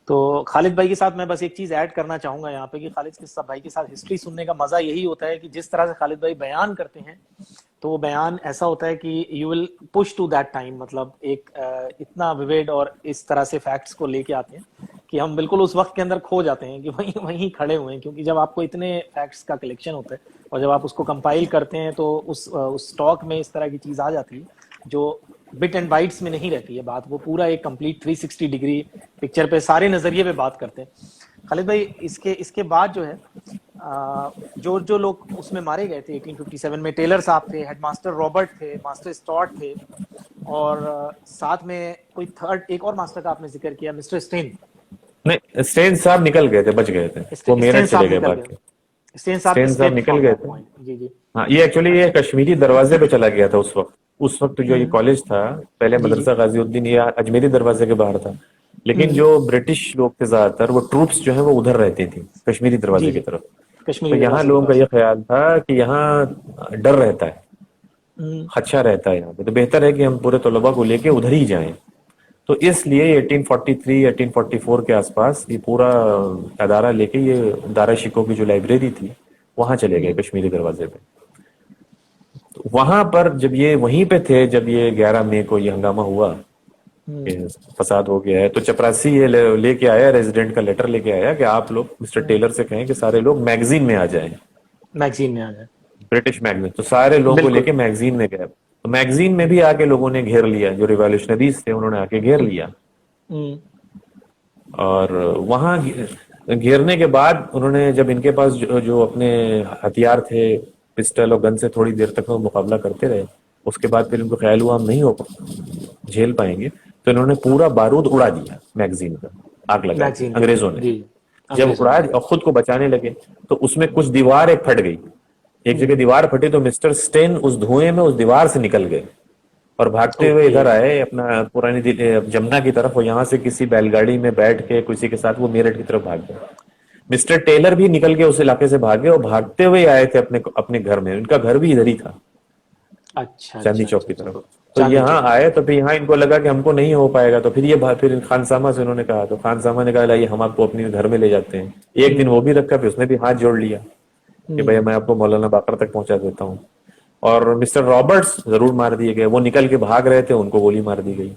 تو خالد بھائی کے ساتھ میں بس ایک چیز ایڈ کرنا چاہوں گا یہاں پہ کہ خالد بھائی کے ساتھ ہسٹری سننے کا مزہ یہی ہوتا ہے کہ جس طرح سے خالد بھائی بیان کرتے ہیں تو وہ بیان ایسا ہوتا ہے کہ you will push to that time, مطلب ایک اتنا ویویڈ اور اس طرح سے فیکٹس کو لے کے آتے ہیں کہ ہم بالکل اس وقت کے اندر کھو جاتے ہیں کہ وہیں کھڑے ہوئے ہیں. کیونکہ جب آپ کو اتنے فیکٹس کا کلیکشن ہوتا ہے اور جب آپ اس کو کمپائل کرتے ہیں تو اس اسٹاک میں اس طرح کی چیز آ جاتی ہے جو بٹ اینڈ بائٹس میں نہیں رہتی ہے بات, وہ پورا ایک کمپلیٹ 360 ڈگری پکچر پہ سارے نظریے پہ بات کرتے ہیں. خالد بھائی اس کے بعد جو ہے جو لوگ اس میں مارے گئے تھے 1857 میں, ٹیلر صاحب تھے, ہیڈ ماسٹر رابرٹ تھے, ماسٹر اسٹارٹ تھے, اور ساتھ میں کوئی تھرڈ ایک اور ماسٹر کا آپ نے ذکر کیا, مسٹر اسٹین. نہیں, اسٹین صاحب نکل گئے تھے, بچ گئے تھے, وہ اسٹین میرٹھ صاحب چلے گئے نکل بھاگ گئے, کے. اسٹین صاحب اسٹین صاحب اسکیپ نکل فرام گئے دیٹ تھے. پوائنٹ. جی جی. ہاں, یہ ایکچولی یہ اچھا. کشمیری دروازے پہ چلا گیا تھا اس وقت جو یہ کالج تھا, پہلے جی جی مدرسہ غازی الدین یہ اجمیری دروازے کے باہر تھا, لیکن جو برٹش لوگ تھے زیادہ تر وہ ٹروپس جو ہیں وہ ادھر رہتی تھی کشمیری جی دروازے کی جی طرف. تو کشمیری یہاں دروازے کے لوگوں کا پاس. یہ خیال تھا کہ یہاں ڈر رہتا ہے, خدشہ رہتا ہے یہاں پہ, تو بہتر ہے کہ ہم پورے طلباء کو لے کے ادھر ہی جائیں. تو اس لیے 1843 1844 کے آس پاس یہ پورا ادارہ لے کے یہ دارا شکو کی جو لائبریری تھی وہاں چلے گئے کشمیری دروازے پہ. تو وہاں پر جب یہ وہیں پہ تھے, جب یہ 11 مئی کو یہ ہنگامہ ہوا کہ فساد ہو گیا ہے, تو چپراسی یہ لے کے آیا, ریزیڈنٹ کا لیٹر لے کے آیا کہ آپ لوگ مسٹر ٹیلر سے کہیں کہ سارے لوگ میگزین میں آ جائیں, میگزین میں آ جائے. British magazine. تو سارے لوگوں کو لے بالکل. کے میگزین میں گئے. تو میگزین میں بھی آ کے لوگوں نے گھیر لیا, جو ریولیوشنریز تھے انہوں نے آ کے گھیر لیا. اور وہاں گھیرنے کے بعد انہوں نے, جب ان کے پاس جو اپنے ہتھیار تھے پسٹل اور گن سے, تھوڑی دیر تک وہ مقابلہ کرتے رہے, اس کے بعد پھر ان کو خیال ہوا ہم نہیں ہو جھیل پائیں گے, تو انہوں نے پورا بارود اڑا دیا میگزین کا, آگ لگا دی میگزین کا. انگریزوں نے. جی جب انگریزوں اڑا نے. اور خود کو بچانے لگے تو اس میں کچھ دیوار ایک پھٹ گئی, ایک جگہ دیوار پھٹی تو مسٹر اسٹین اس دھوئیں میں اس دیوار سے نکل گئے اور بھاگتے ہوئے اوکے. ادھر آئے اپنا پرانی جمنا کی طرف, اور یہاں سے کسی بیل گاڑی میں بیٹھ کے کسی کے ساتھ وہ میرٹھ کی طرف بھاگ گئے. مسٹر ٹیلر بھی نکل کے اس علاقے سے بھاگے اور بھاگتے ہوئے آئے تھے اپنے گھر میں, ان کا گھر بھی ادھر ہی تھا اچھا چاندنی اچھا چوک اچھا کی اچھا. طرف. تو چاندنی یہاں چوک کی آئے طرف. تو پھر یہاں ان کو لگا کہ ہم کو نہیں ہو پائے گا, تو پھر خانسامہ سے انہوں نے کہا, تو خانسامہ نے کہا لائیے ہم آپ کو اپنے گھر میں لے جاتے ہیں. ایک دن وہ بھی رکھا, پھر اس نے بھی ہاتھ جوڑ لیا کہ بھائی میں آپ کو مولانا باقر تک پہنچا دیتا ہوں. اور مسٹر رابرٹس ضرور مار دیے گئے, وہ نکل کے بھاگ رہے تھے, ان کو گولی مار دی گئی.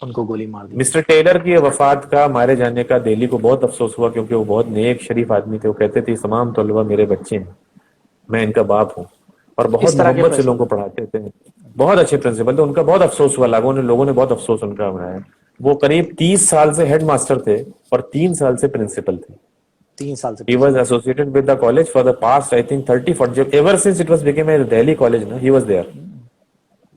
ان کو گولی مار دی گئی. مسٹر ٹیلر کی وفات کا, مارے جانے کا دہلی کو بہت افسوس ہوا, کیونکہ وہ بہت نیک شریف آدمی تھے. وہ کہتے تھے تمام طلبہ میرے بچے ہیں, میں ان کا باپ ہوں, اور بہت اس طرح کے محبت سے لوگوں کو پرنسپل. پڑھاتے تھے. بہت اچھے پرنسپل تھے, ان کا بہت افسوس ہوا, لوگوں نے بہت افسوس ان کا منایا. وہ قریب 30 سال سے ہیڈ ماسٹر تھے اور 3 سال سے پرنسپل تھے. 3 سال سے He was principal. associated with the college for the past, I think, 30-40, ever since it was became a Delhi college, no? He was there.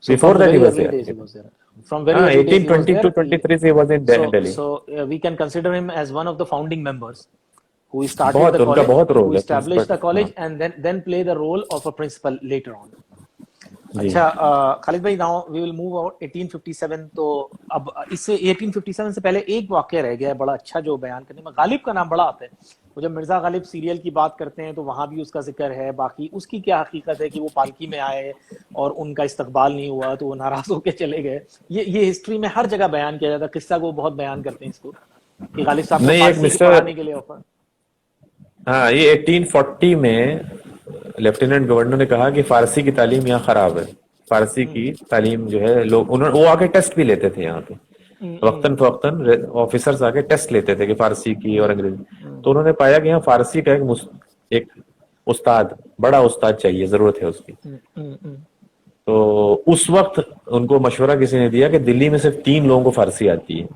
So Before from the that, he very was early there. days he was there. From very early days he was 1820 there. to 23, he was in Delhi. We can consider him as one of the founding members who started the بہت ان کا college, بہت who role ہے established the ہاں college, and then play the role of a principal later on. جی. اچھا خالد بھائی, now we will move out 1857. تو اب اس سے 1857 سے پہلے ایک واقعہ رہ گیا ہے بڑا اچھا جو بیان کرنے میں, غالب کا نام بڑا آتا ہے. وہ جب مرزا غالب سیریل کی بات کرتے ہیں تو وہاں بھی اس کا ذکر ہے. باقی اس کی کیا حقیقت ہے کہ وہ پالکی میں آئے اور ان کا استقبال نہیں ہوا تو وہ ناراض ہو کے چلے گئے, یہ ہسٹری میں ہر جگہ بیان کیا جاتا ہے. قصہ کو بہت بیان کرتے ہیں اس کو کہ غالب صاحب کو نہیں, ایک فارسی کی مسٹر, پڑھانے کے لیے آفر. ہاں, یہ 1840 میں لیفٹیننٹ گورنر نے کہا کہ فارسی کی تعلیم یہاں خراب ہے. فارسی کی تعلیم جو ہے لوگ, وہ آ کے ٹیسٹ بھی لیتے تھے یہاں پہ, وقتاً فوقتاً آفیسرز آ کے ٹیسٹ لیتے تھے کہ فارسی کی اور انگریزی. تو انہوں نے پایا کہ یہاں فارسی کا ایک استاد, بڑا استاد چاہیے, ضرورت ہے اس کی. تو اس وقت ان کو مشورہ کسی نے دیا کہ دلی میں صرف 3 لوگوں کو فارسی آتی ہے,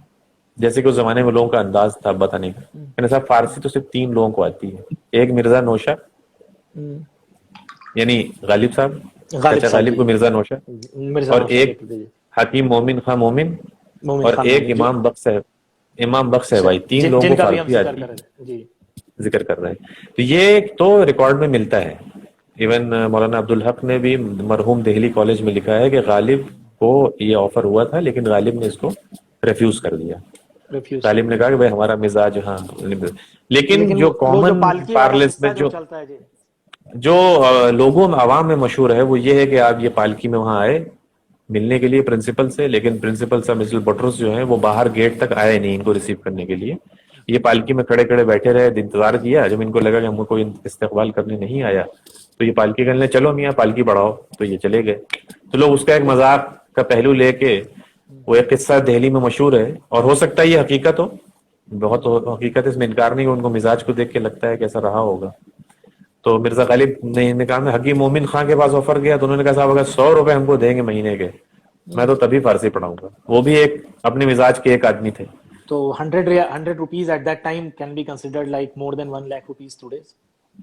جیسے کہ اس زمانے میں لوگوں کا انداز تھا بتانے کا. میں نے صاحب فارسی تو صرف 3 لوگوں کو آتی ہے. ایک مرزا نوشا, یعنی غالب صاحب, چاچا غالب کو مرزا نوشا, مرزا اور نوشاد ایک کہتے تھے. حکیم مومن خان مومن, مومن اور خان ایک مومن امام بخش ہے بھائی. 3 لوگوں جن کو کا بھی ہم فارسی ذکر آتی کر ہے, رہے تھے. جی ذکر کر رہے ہیں. تو یہ تو ریکارڈ میں ملتا ہے. ایون مولانا عبدالحق نے بھی مرحوم دہلی کالج میں لکھا ہے کہ غالب کو یہ آفر ہوا تھا لیکن غالب نے اس کو ریفیوز کر دیا. ریفیوز کر غالب نے دیا. کہا کہ بھائی ہمارا مزاج, ہاں. لیکن جو وہ جو کامن پالکی والا پارلس میں قصہ جو چلتا ہے جی, جو لوگوں میں عوام میں مشہور ہے وہ یہ ہے کہ آپ یہ پالکی میں وہاں آئے ملنے کے لیے پرنسپل سے, لیکن پرنسپل صاحب مسٹر بٹروس جو ہیں وہ باہر گیٹ تک آئے نہیں ان کو ریسیو کرنے کے لیے. یہ پالکی میں کھڑے کھڑے بیٹھے رہے, انتظار کیا. جب ان کو لگا کہ ہم کو کوئی استقبال کرنے نہیں آیا تو یہ پالکی کرنے, چلو میاں پالکی بڑھاؤ, تو یہ چلے گئے. تو لوگ اس کا ایک مذاق کا پہلو لے کے, وہ ایک قصہ دہلی میں مشہور ہے اور ہو سکتا ہے یہ حقیقت ہو, بہت حقیقت اس میں انکار نہیں, ان کو مزاج کو دیکھ کے لگتا ہے کہ ایسا رہا ہوگا. تو مرزا غالب نے کہا, میں حکیم مومن خان کے پاس آفر گیا تو انہوں نے کہا صاحب اگر 100 روپے ہم کو دیں گے مہینے کے, میں تو تبھی فارسی پڑھاؤں گا. وہ بھی ایک اپنے مزاج کے ایک آدمی تھے. تو 100 rupees at that time can be considered like more than 1 lakh rupees today's.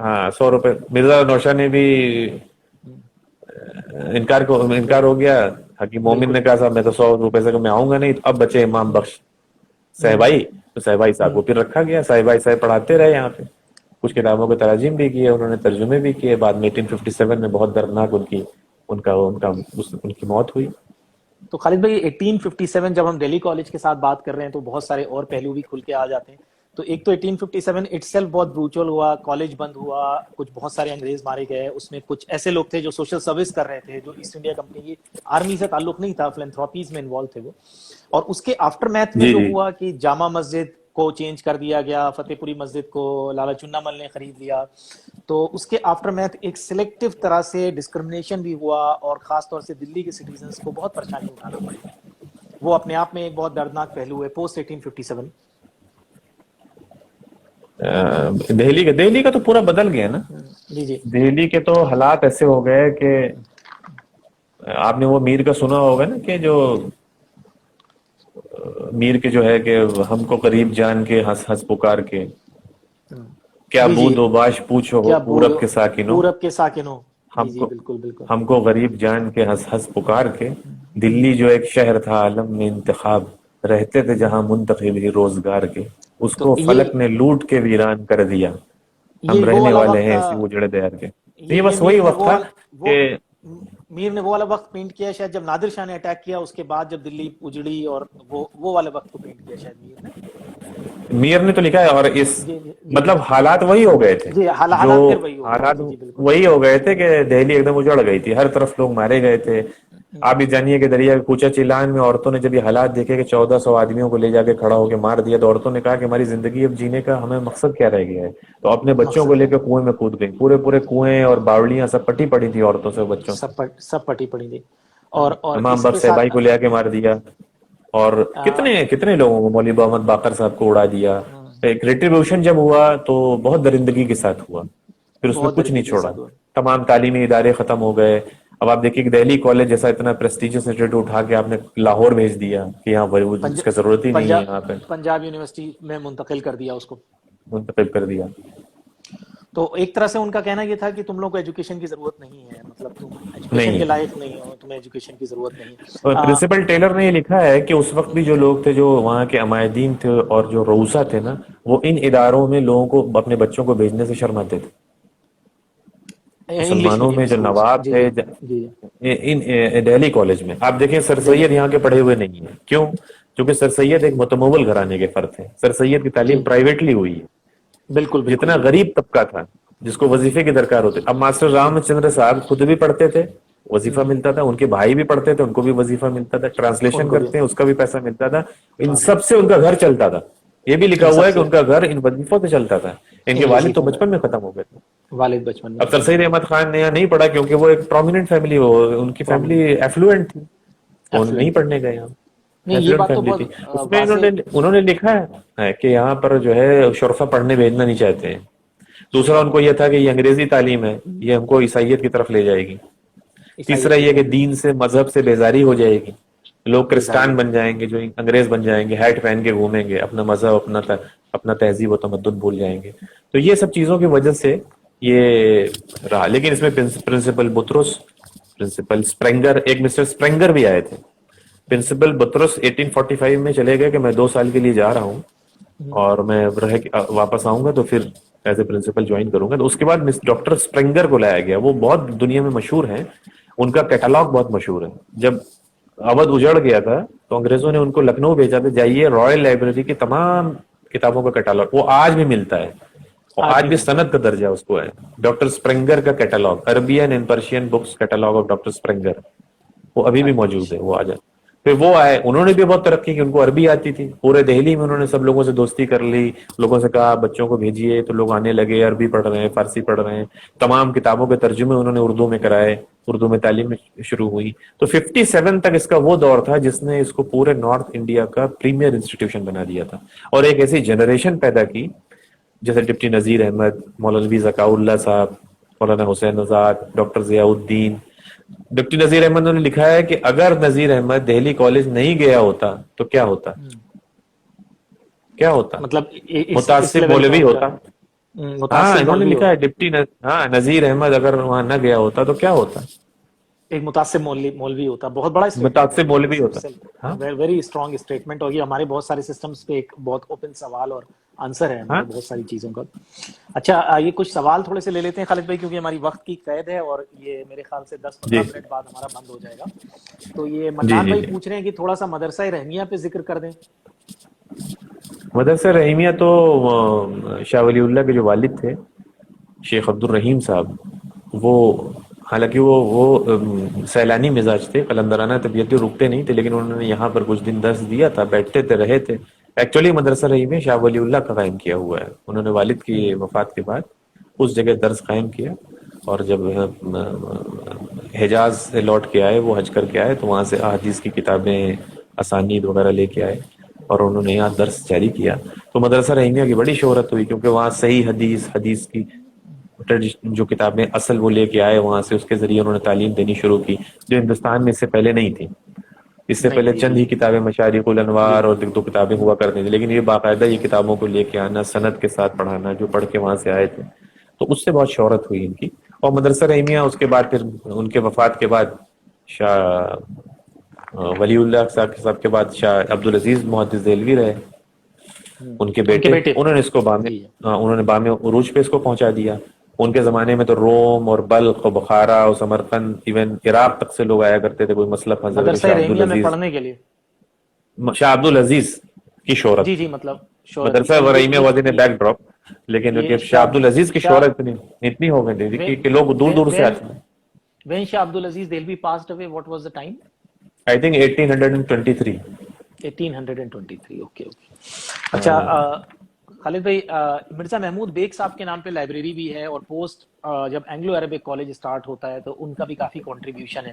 ہاں 100 روپے. مرزا نوشا نے بھی انکار ہو گیا. حکیم مومن نے کہا صاحب میں تو 100 روپے سے میں آؤں گا نہیں. اب بچے امام بخش صاحبائی, تو صاحبائی صاحب کو پھر رکھا گیا. صاحبائی صاحب پڑھاتے رہے یہاں پہ, کچھ کتابوں کے تراجم بھی کیے انہوں نے, ترجمے بھی کیے. بعد میں 1857 میں بہت دردناک ان کی موت ہوئی. تو خالد بھائی 1857 جب ہم دہلی کالج کے ساتھ بات کر رہے ہیں تو بہت سارے اور پہلو بھی کھل کے آ جاتے ہیں. تو ایک تو 1857 اٹسیلف بہت بروچل ہوا, کالج بند ہوا, کچھ بہت سارے انگریز مارے گئے. اس میں کچھ ایسے لوگ تھے جو سوشل سروس کر رہے تھے, جو ایسٹ انڈیا کمپنی کی آرمی سے تعلق نہیں تھا, فلینتھراپیز میں انوالو تھے وہ. اور اس کے آفٹر میتھ میں جی جو جی ہوا کہ جامع مسجد کو چینج کر دیا گیا, فتح پوری مسجد کو لالا چنا مل نے خرید لیا. تو اس کے آفٹر میتھ ایک سلیکٹو طرح سے ڈسکرمنیشن بھی ہوا, اور خاص طور سے دلی کے سٹیزنز کو بہت پریشانی اٹھانا پڑی. وہ اپنے آپ میں ایک بہت دردناک پہلو ہے پوسٹ 1857. دہلی کا تو پورا بدل گیا نا. جی جی دہلی کے تو حالات ایسے ہو گئے کہ آپ نے وہ میر کا سنا ہوگا نا, کہ جو میر کے جو ہے کہ ہم کو قریب جان کے ہنس ہنس پکار کے, کیا جی جی بود و باش پوچھو ہو کیا پورب کے ساکنوں, پورب کے ساکنوں. جی جی بالکل بالکل. ہم کو غریب جان کے ہنس ہنس پکار کے. دلی جو ایک شہر تھا عالم میں انتخاب, رہتے تھے جہاں منتخب ہی روزگار کے, اس تو کو یہ فلک نے لوٹ کے ویران کر دیا. ہم وہ رہنے والا والے وقت ہیں تھا. اسی اجڑے دیار کے. یہ یہ بس وہی میر نے وقت تھا وہ کہ میر نے وہ والا وقت پینٹ کیا شاید جب نادر شاہ نے اٹیک کیا, اس کے بعد جب دلی اجڑی, اور وہ والے وقت کو پینٹ کیا شاید میر نے. میر نے تو لکھا ہے. اور اس جی جی مطلب حالات وہی ہو گئے تھے, جی جو حالات پھر وہی ہو گئے تھے. حالات جی جی بالکل. وہی ہو گئے تھے کہ دہلی ایک دم اجڑ گئی تھی, ہر طرف لوگ مارے گئے تھے. آپ بھی جانیے کہ دریا کوچہ چیلان میں عورتوں نے جب یہ حالات دیکھے کہ 1400 آدمیوں کو لے جا کے کھڑا ہو کے مار دیا, تو عورتوں نے کہا کہ ہماری زندگی اب جینے کا ہمیں مقصد کیا رہ گیا ہے. تو اپنے بچوں کو مقصد لے کیا کے کنویں میں کود گئی. پورے کنویں اور باوڑیاں سب پٹی پڑی تھی عورتوں سے بچوں سے. سب پٹی پڑی تھی. اور امام اس کے بخش ساتھ صاحبائی کو لے کے مار دیا. اور کتنے لوگوں کو, مولوی محمد باقر صاحب کو اڑا دیا. ایک ریٹریبیوشن جب ہوا تو بہت درندگی کے ساتھ ہوا, پھر اس میں بہت کچھ نہیں درندگی کے چھوڑا. ساتھ ہوا. تمام تعلیمی ادارے ختم ہو گئے. اب آپ دیکھیے کہ دہلی کالج جیسا اتنا پریسٹیجس انسٹیٹیوٹ اٹھا کے آپ نے لاہور بھیج دیا کہ یہاں اس کی ضرورت ہی نہیں ہے, یہاں پہ پنجاب یونیورسٹی میں منتقل کر دیا اس کو, منتقل کر دیا. تو ایک طرح سے ان کا کہنا یہ تھا کہ تم لوگ کو ایجوکیشن کی ضرورت نہیں ہے, مطلب تم ایجوکیشن نہیں کے ہے. لائق نہیں ہو, تمہیں ایجوکیشن کی ضرورت نہیں. پرنسپل ٹیلر نے یہ لکھا ہے کہ اس وقت بھی جو لوگ تھے, جو وہاں کے عمائدین تھے اور جو رؤسا تھے نا, وہ ان اداروں میں لوگوں کو, اپنے بچوں کو بھیجنے سے شرماتے تھے. انگلش مسلمانوں میڈیم میں جو اسکولس. نواب جی تھے جی جی ان دہلی کالج میں, آپ دیکھیں سر جی سید یہاں کے پڑھے ہوئے نہیں ہیں. کیوں؟ کیونکہ سر سید ایک متمول گھرانے کے فرد تھے. سر سید کی تعلیم جی پرائیویٹلی ہوئی ہے. بالکل بالکل جتنا بالکل. غریب طبقہ تھا جس کو وظیفے کی درکار ہوتی, اب ماسٹر رام چندر صاحب خود بھی پڑھتے تھے, وظیفہ ملتا تھا, ان کے بھائی بھی پڑھتے تھے, ان کو بھی وظیفہ ملتا تھا, ان ٹرانسلیشن کو بھی کرتے ہیں اس کا بھی پیسہ ملتا تھا. ان سب ٹرانسلیٹ سے ان کا گھر چلتا تھا. یہ بھی لکھا ان ہوا سب ہے کہ سے ان کا گھر ان وظیفوں سے چلتا تھا. ان کے ان والد تو وظیفوں میں بچپن میں ختم ہو گئے تھے. والد بچپن میں اب سر ختم سید ہو گئے. احمد خان نے یہاں نہیں پڑھا کیونکہ وہ ایک پرومیننٹ فیملی, ان کی فیملی پرومیننٹ ایفلوئنٹ تھی, وہ نہیں ایفلوئنٹ تھی. پڑھنے گئے یہاں. نہیں یہ ایفلوئنٹ بات تو فیملی تھی. بہت اس میں واضح. انہوں نے لکھا ہے کہ یہاں پر جو ہے شرفا پڑھنے بھیجنا نہیں چاہتے ہیں. دوسرا ان کو یہ تھا کہ یہ انگریزی تعلیم ہے, یہ ہم کو عیسائیت کی طرف لے جائے گی. تیسرا عیسائیت کی یہ کہ طرف. دین سے, مذہب سے بیزاری ہو جائے گی. لوگ کرسٹان بن جائیں گے, جو انگریز بن جائیں گے, ہیٹ پہن کے گھومیں گے, اپنا مذہب اپنا تہذیب و تمدن بھول جائیں گے. تو یہ سب چیزوں کی وجہ سے یہ رہا. لیکن اس میں پرنسپل بطرس, پرنسپل اسپرینگر, ایک مسٹر اسپرینگر بھی آئے تھے. پرنسپل بطرس 1845 میں چلے گئے کہ میں 2 سال کے لیے جا رہا ہوں اور میں واپس آؤں گا تو پھر ایز اے پرنسپل جوائن کروں گا. تو اس کے بعد ڈاکٹر اسپرینگر کو لایا گیا. وہ بہت دنیا میں مشہور ہیں, ان کا کیٹالاگ بہت مشہور ہے. جب اودھ اجڑ گیا تھا تو انگریزوں نے ان کو لکھنؤ بھیجا تھا, جائیے رائل لائبریری کی تمام کتابوں کا کیٹالاگ, وہ آج بھی ملتا ہے, اور آج بھی سند کا درجہ اس کو ہے. ڈاکٹر اسپرینگر کا catalogue, Arabian and Persian books catalogue of doctor Sprenger, وہ ابھی بھی موجود ہے. وہ آ جائے. پھر وہ آئے, انہوں نے بھی بہت ترقی کی, ان کو عربی آتی تھی. پورے دہلی میں انہوں نے سب لوگوں سے دوستی کر لی, لوگوں سے کہا بچوں کو بھیجیے, تو لوگ آنے لگے, عربی پڑھ رہے ہیں, فارسی پڑھ رہے ہیں. تمام کتابوں کے ترجمے انہوں نے اردو میں کرائے, اردو میں تعلیم شروع ہوئی. تو 57 تک اس کا وہ دور تھا جس نے اس کو پورے نارتھ انڈیا کا پریمیئر انسٹیٹیوشن بنا دیا تھا, اور ایک ایسی جنریشن پیدا کی جیسے ڈپٹی نذیر احمد, مولانا ذکاء اللہ صاحب, مولانا حسین آزاد, ڈاکٹر ضیاء الدین. ڈپٹی نذیر احمد نے لکھا ہے کہ اگر نذیر احمد دہلی کالج نہیں گیا ہوتا تو کیا ہوتا, کیا ہوتا, مطلب متعصب مولوی ہوتا. ہاں, انہوں نے لکھا ہے ڈپٹی نذیر احمد اگر وہاں نہ گیا ہوتا تو کیا ہوتا, ایک متعصب مولوی ہوتا. بہت بڑا متعصب مولوی ہوتا. ویری اسٹرانگ اسٹیٹمنٹ, اور یہ ہمارے بہت سارے سسٹمز پہ ایک بہت اوپن سوال اور آنسر ہے ہمارے بہت ساری چیزوں کا. اچھا, یہ کچھ سوال تھوڑے سے لے لیتے ہیں خالد بھائی, کیونکہ ہماری وقت کی قید ہے اور یہ میرے خیال سے 10-15 منٹ بعد ہمارا بند ہو جائے گا. تو یہ منان بھائی پوچھ رہے ہیں کہ تھوڑا سا مدرسہ رحمیہ پہ ذکر کر دیں. مدرسہ رحیمیہ تو شاہ ولی اللہ کے جو والد تھے شیخ عبد الرحیم صاحب, وہ حالانکہ وہ سیلانی مزاج تھے, قلندرانہ طبیعت رکتے نہیں تھے, لیکن انہوں نے یہاں پر کچھ دن درس دیا تھا, بیٹھتے تھے, رہے تھے. ایکچولی مدرسہ رحیمیہ شاہ ولی اللہ کا قائم کیا ہوا ہے. انہوں نے والد کی وفات کے بعد اس جگہ درس قائم کیا, اور جب حجاز سے لوٹ کے آئے, وہ حج کر کے آئے, تو وہاں سے احادیث کی کتابیں, اسانید وغیرہ لے کے آئے اور انہوں نے یہاں درس جاری کیا. تو مدرسہ رحیمیہ کی بڑی شہرت ہوئی, کیونکہ وہاں صحیح حدیث کی جو کتابیں اصل وہ لے کے آئے وہاں سے, اس کے ذریعے انہوں نے تعلیم دینی شروع کی, جو ہندوستان میں اس سے پہلے نہیں تھی. اس سے پہلے چند ہی کتابیں, مشارق الانوار اور 2 کتابیں ہوا کرتی تھیں, لیکن یہ باقاعدہ یہ کتابوں کو لے کے آنا, سند کے ساتھ پڑھانا, جو پڑھ کے وہاں سے آئے تھے, تو اس سے بہت شہرت ہوئی ان کی. اور مدرسہ رحیمیہ اس کے بعد پھر ان کے وفات کے بعد شاہ ولی اللہ صاحب کے بعد شاہ عبدالعزیز محدث دہلوی رہے, ان کے بیٹے, انہوں نے اس کو انہوں نے بام عروج پہ اس کو پہنچا دیا. ان کے زمانے میں تو روم اور بلخ اور بخارا اور سمرقند, ایون عراق تک سے لوگ آیا کرتے تھے. کوئی مسلک حضرت شاہ عبدالعزیز پڑھنے کے لیے, شاہ عبدالعزیز کی شہرت, جی مطلب مدرسہ Rahimia was in back drop, لیکن شاہ عبدالعزیز کی شہرت اتنی ہو گئی تھی کہ لوگ دور دور سے آتے ہیں. When Shah Abdul Aziz Delhi passed away, what was the time? I think 1823. 1823, okay. اچھا خالد بھائی, مرزا محمود بیگ صاحب کے نام پہ لائبریری بھی ہے, اور پوسٹ جب اینگلو عربک کالج اسٹارٹ ہوتا ہے تو ان کا بھی کافی کنٹریبیوشن ہے.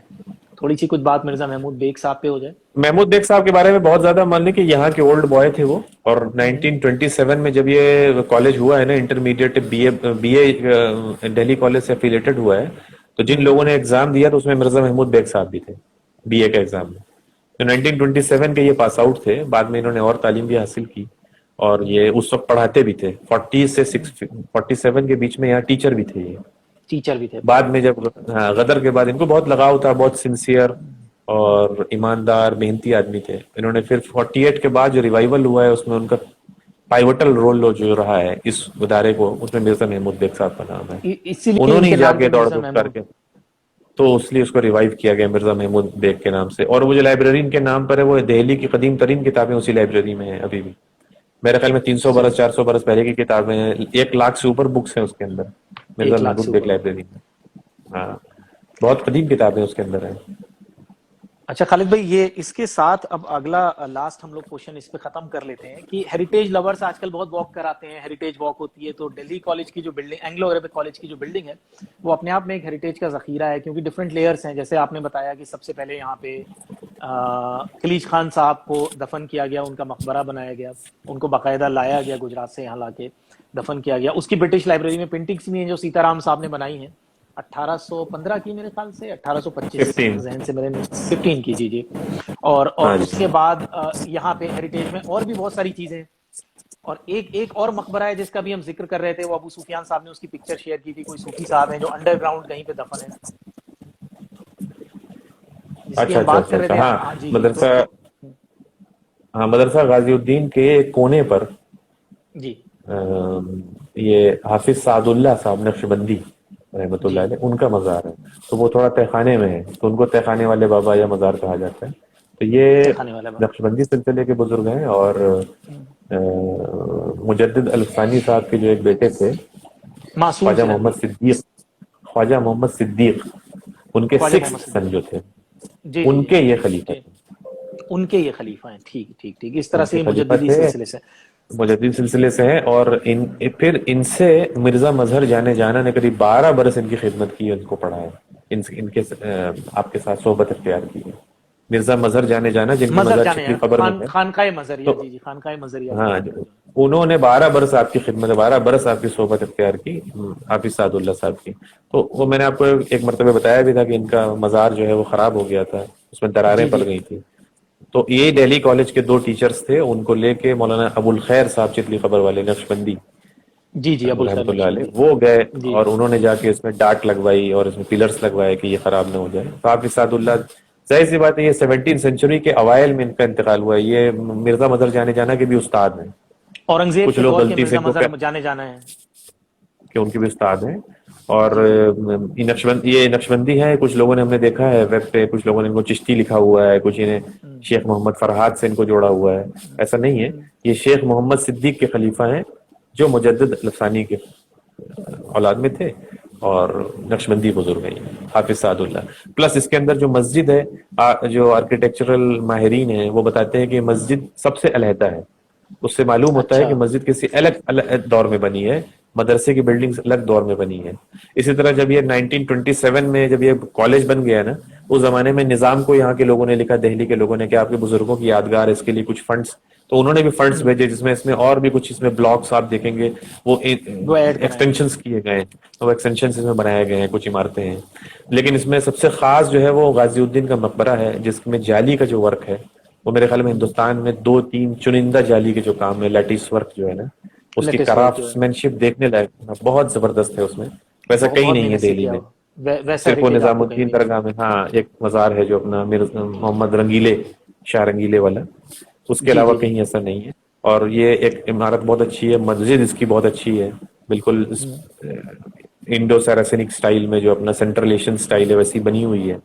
تھوڑی سی کچھ بات مرزا محمود بیگ صاحب پہ ہو جائے. محمود بیگ صاحب کے بارے میں بہت زیادہ مان لیں کہ یہاں کے اولڈ بوائے تھے وہ, اور 1927 میں جب یہ کالج ہوا ہے نا, intermediate B A Delhi college سے افیلیٹڈ ہوا ہے, تو جن لوگوں نے ایگزام دیا تو اس میں مرزا محمود بیگ صاحب بھی تھے بی اے کا ایگزام میں. تو 1927 کے یہ پاس آؤٹ تھے, بعد میں انہوں نے اور تعلیم بھی حاصل کی, اور یہ اس وقت پڑھاتے بھی تھے. 40 سے 47 کے بیچ میں یہاں ٹیچر بھی تھے. یہ ٹیچر بھی تھے. بعد میں جب غدر کے بعد ان کو بہت لگاؤ تھا, بہت سنسیئر اور ایماندار محنتی آدمی تھے. انہوں نے پھر 48 کے بعد جو ریوائول ہوا ہے اس میں ان کا پائیوٹل رول جو رہا ہے اس ادارے کو, اس میں مرزا محمود بیگ صاحب کا نام ہے. انہوں نے جا کے دوڑ دھوپ کر کے, تو اس لیے اس کو ریوائیو کیا گیا مرزا محمود بیگ کے نام سے. اور وہ جو لائبریرین کے نام پر ہے, وہ دہلی کی قدیم ترین کتابیں اسی لائبریری میں ہیں ابھی بھی. میرے خیال میں 300 برس 400 برس پہلے کی کتابیں ہیں, 1 لاکھ سے اوپر بکس ہیں اس کے اندر مرزا محمود بیگ لائبریری میں. ہاں, بہت قدیم کتابیں اس کے اندر ہیں. اچھا خالد بھائی, یہ اس کے ساتھ اب اگلا لاسٹ ہم لوگ کوشچن اس پہ ختم کر لیتے ہیں کہ ہیریٹیج لورز آج کل بہت واک کراتے ہیں, ہیریٹیج واک ہوتی ہے, تو دہلی کالج کی جو بلڈنگ, اینگلو عربک کالج کی جو بلڈنگ ہے, وہ اپنے آپ میں ایک ہیریٹیج کا ذخیرہ ہے, کیونکہ ڈفرینٹ لیئرس ہیں. جیسے آپ نے بتایا کہ سب سے پہلے یہاں پہ خلیج خان صاحب کو دفن کیا گیا, ان کا مقبرہ بنایا گیا, ان کو باقاعدہ لایا گیا گجرات سے, یہاں لا کے دفن کیا گیا. اس کی برٹش لائبریری میں پینٹنگس بھی ہیں جو سیتا رام صاحب نے بنائی ہیں, 1815 کی میرے خیال سے 1825 15 ذہن سے میرے 15 کی جی اور ہاں جی اس کے بعد یہاں پہ ہیریٹیج میں اور بھی بہت ساری چیزیں، اور ایک اور مقبرہ ہے جس کا بھی ہم ذکر کر رہے تھے، وہ ابو سفیان صاحب نے اس کی پکچر شیئر کی تھی، کوئی صوفی صاحب ہیں جو انڈر گراؤنڈ کہیں پہ دفن ہے، جس کی اچھا ہم اچھا بات اچھا کر رہے اچھا تھے ہاں جی مدرسہ تو ہاں مدرسہ غازی الدین کے ایک کونے پر جی یہ حافظ سعد اللہ صاحب نقشبندی رحمۃ اللہ جی علیہ ان کا مزار ہے، تو وہ تھوڑا تہخانے میں ہے، تو ان کو تہخانے والے بابا یا مزار کہا جاتا ہے. تو یہ تہخانے والا نقشبندی سلسلے کے بزرگ ہیں، اور مجدد الفسانی صاحب کے جو ایک بیٹے تھے معصوم خواجہ سے لگتے محمد صدیق، خواجہ محمد صدیق ان کے خواجہ محمد سکس سن صدیق، جو تھے جی جی ان جی کے یہ خلیفہ جی تھے. ان کے یہ خلیفہ ہیں، ٹھیک ٹھیک ٹھیک، اس طرح ان سے کے یہ خلیفہ مجددی تھے، سلسلے سے. مجدد سلسلے سے ہیں، اور پھر ان سے مرزا مظہر جانے جانا نے قریب 12 برس ان کی خدمت کی، ان کو پڑھایا، ان کے آپ کے ساتھ صحبت اختیار کی ہے. مرزا مظہر جانے جانا جن کی مظہر مزار جانے شکلی قبر میں ہے، خانقاہ مظہریہ، تو جی جی خانقاہ مظہریہ جو ہاں ہے جو انہوں نے 12 برس آپ کی خدمت، 12 برس آپ کی صحبت اختیار کی حافظ سعد اللہ صاحب کی. تو وہ میں نے آپ کو ایک مرتبہ بتایا بھی تھا کہ ان کا مزار جو ہے وہ خراب ہو گیا تھا، اس میں دراریں جی پڑ جی گئی تھی. تو یہ دہلی کالج کے 2 ٹیچرز تھے، ان کو لے کے مولانا ابو الخیر صاحب چتلی قبر والے نقشبندی جی جی ابو الخیر رحمۃ اللہ علیہ، نقشبندی وہ گئے جی اور انہوں نے جا کے اس میں ڈاٹ لگوائی اور اس میں پلرز لگوائے کہ یہ خراب نہ ہو جائے. تو حافظ سعد اللہ، ظاہر سی بات ہے یہ 17 سینچری کے اوائل میں ان کا انتقال ہوا ہے. یہ مرزا مظہر جانے جانا کے بھی استاد ہیں، اورنگزیب کچھ کے لوگ دور کے غلطی سے مرزا ان کو مظہر جانے جانا ہے. کہ ان کے بھی استاد ہیں. اور جی جی یہ نقشبندی ہے، کچھ لوگوں نے ہم نے دیکھا ہے ویب پہ، کچھ لوگوں نے ان کو چشتی لکھا ہوا ہے، کچھ انہیں شیخ محمد فرحات سے ان کو جوڑا ہوا ہے. ایسا نہیں ہے، یہ شیخ محمد صدیق کے خلیفہ ہیں جو مجدد الفسانی کے اولاد میں تھے اور نقشبندی بزرگ ہیں حافظ سعد اللہ. پلس اس کے اندر جو مسجد ہے، جو آرکیٹیکچرل ماہرین ہیں وہ بتاتے ہیں کہ مسجد سب سے علیحدہ ہے. اس سے معلوم ہوتا ہے اچھا کہ مسجد کسی الگ دور میں بنی ہے، مدرسے کی بلڈنگ الگ دور میں بنی ہے. اسی طرح جب یہ 1927 میں جب یہ کالج بن گیا نا، اس زمانے میں نظام کو یہاں کے لوگوں نے لکھا، دہلی کے لوگوں نے، کہ آپ کے بزرگوں کی یادگار اس کے لیے کچھ فنڈز، تو انہوں نے بھی فنڈز بھیجے، جس میں اس میں اور بھی کچھ اس میں بلاکس آپ دیکھیں گے وہ وہ ایڈ کرائیں گے. ایکسٹینشنز کیے گئے ہیں، وہ ایکسٹینشنز اس میں بنائے گئے ہیں، کچھ عمارتیں ہیں. لیکن اس میں سب سے خاص جو ہے وہ غازی الدین کا مقبرہ ہے، جس میں جالی کا جو ورک ہے وہ میرے خیال میں ہندوستان میں 2-3 چنندہ جالی کے جو کام ہے، لیٹس ورک جو ہے نا، اس کی لیٹسٹ ورک جو ہے کرافٹس مین شپ دیکھنے لائق بہت زبردست ہے. اس میں ویسا کہیں بہت نہیں ہے محنت سے دہلی کیا میں. ہوا، ویسا صرف وہ ہیریٹیج آپ نظام کو کہیں الدین نہیں درگاہ ملے میں ہاں ایک مزار ہے جو اپنا محمد رنگیلے، شاہ رنگیلے والا، اس کے جی علاوہ جی جی کہیں ایسا نہیں ہے. اور یہ ایک عمارت بہت اچھی ہے، مسجد اس کی بہت اچھی ہے، بالکل انڈو سیراسینک سٹائل میں، جو اپنا سینٹرل ایشین سٹائل ہے ویسی بنی ہوئی ہے.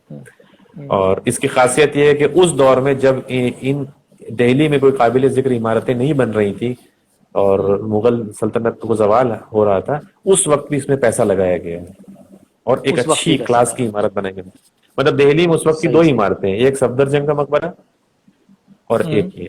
اور اس کی خاصیت یہ ہے کہ اس دور میں جب ان دہلی میں کوئی قابل ذکر عمارتیں نہیں بن رہی تھی اور مغل سلطنت کو زوال ہو رہا تھا، اس وقت بھی اس میں پیسہ لگایا گیا ہے اور ایک اس وقت بھی اچھی پیسہ کلاس کی لگا. عمارت بنائی گئی. مطلب دہلی میں اس وقت کی 2 صحیح صحیح. عمارتیں ہیں، ایک صفدر جنگ کا مقبرہ اور ایک یہ.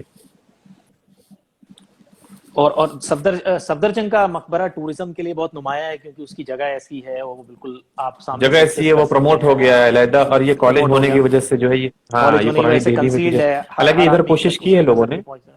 اور صفدر جنگ کا مقبرہ ٹورزم کے لیے بہت نمایاں ہے، کیونکہ اس کی جگہ ایسی ہے، وہ بالکل آپ سامنے جگہ سے ایسی ہے، ایکسیس کر وہ سکتے پروموٹ ہیں. ہو گیا ہے علیحدہ، اور یہ کالج پروموٹ ہو ہونے گیا، کی وجہ سے جو ہے یہ ہاں کالج یہ ہونے کی وجہ پرانی سے دہلی میں چیزیں، کنسیلڈ ہے، حالانکہ ہر ادھر آدمی کوشش تک اس کی ہے کی لوگوں نظر نے، نہیں پہنچتا.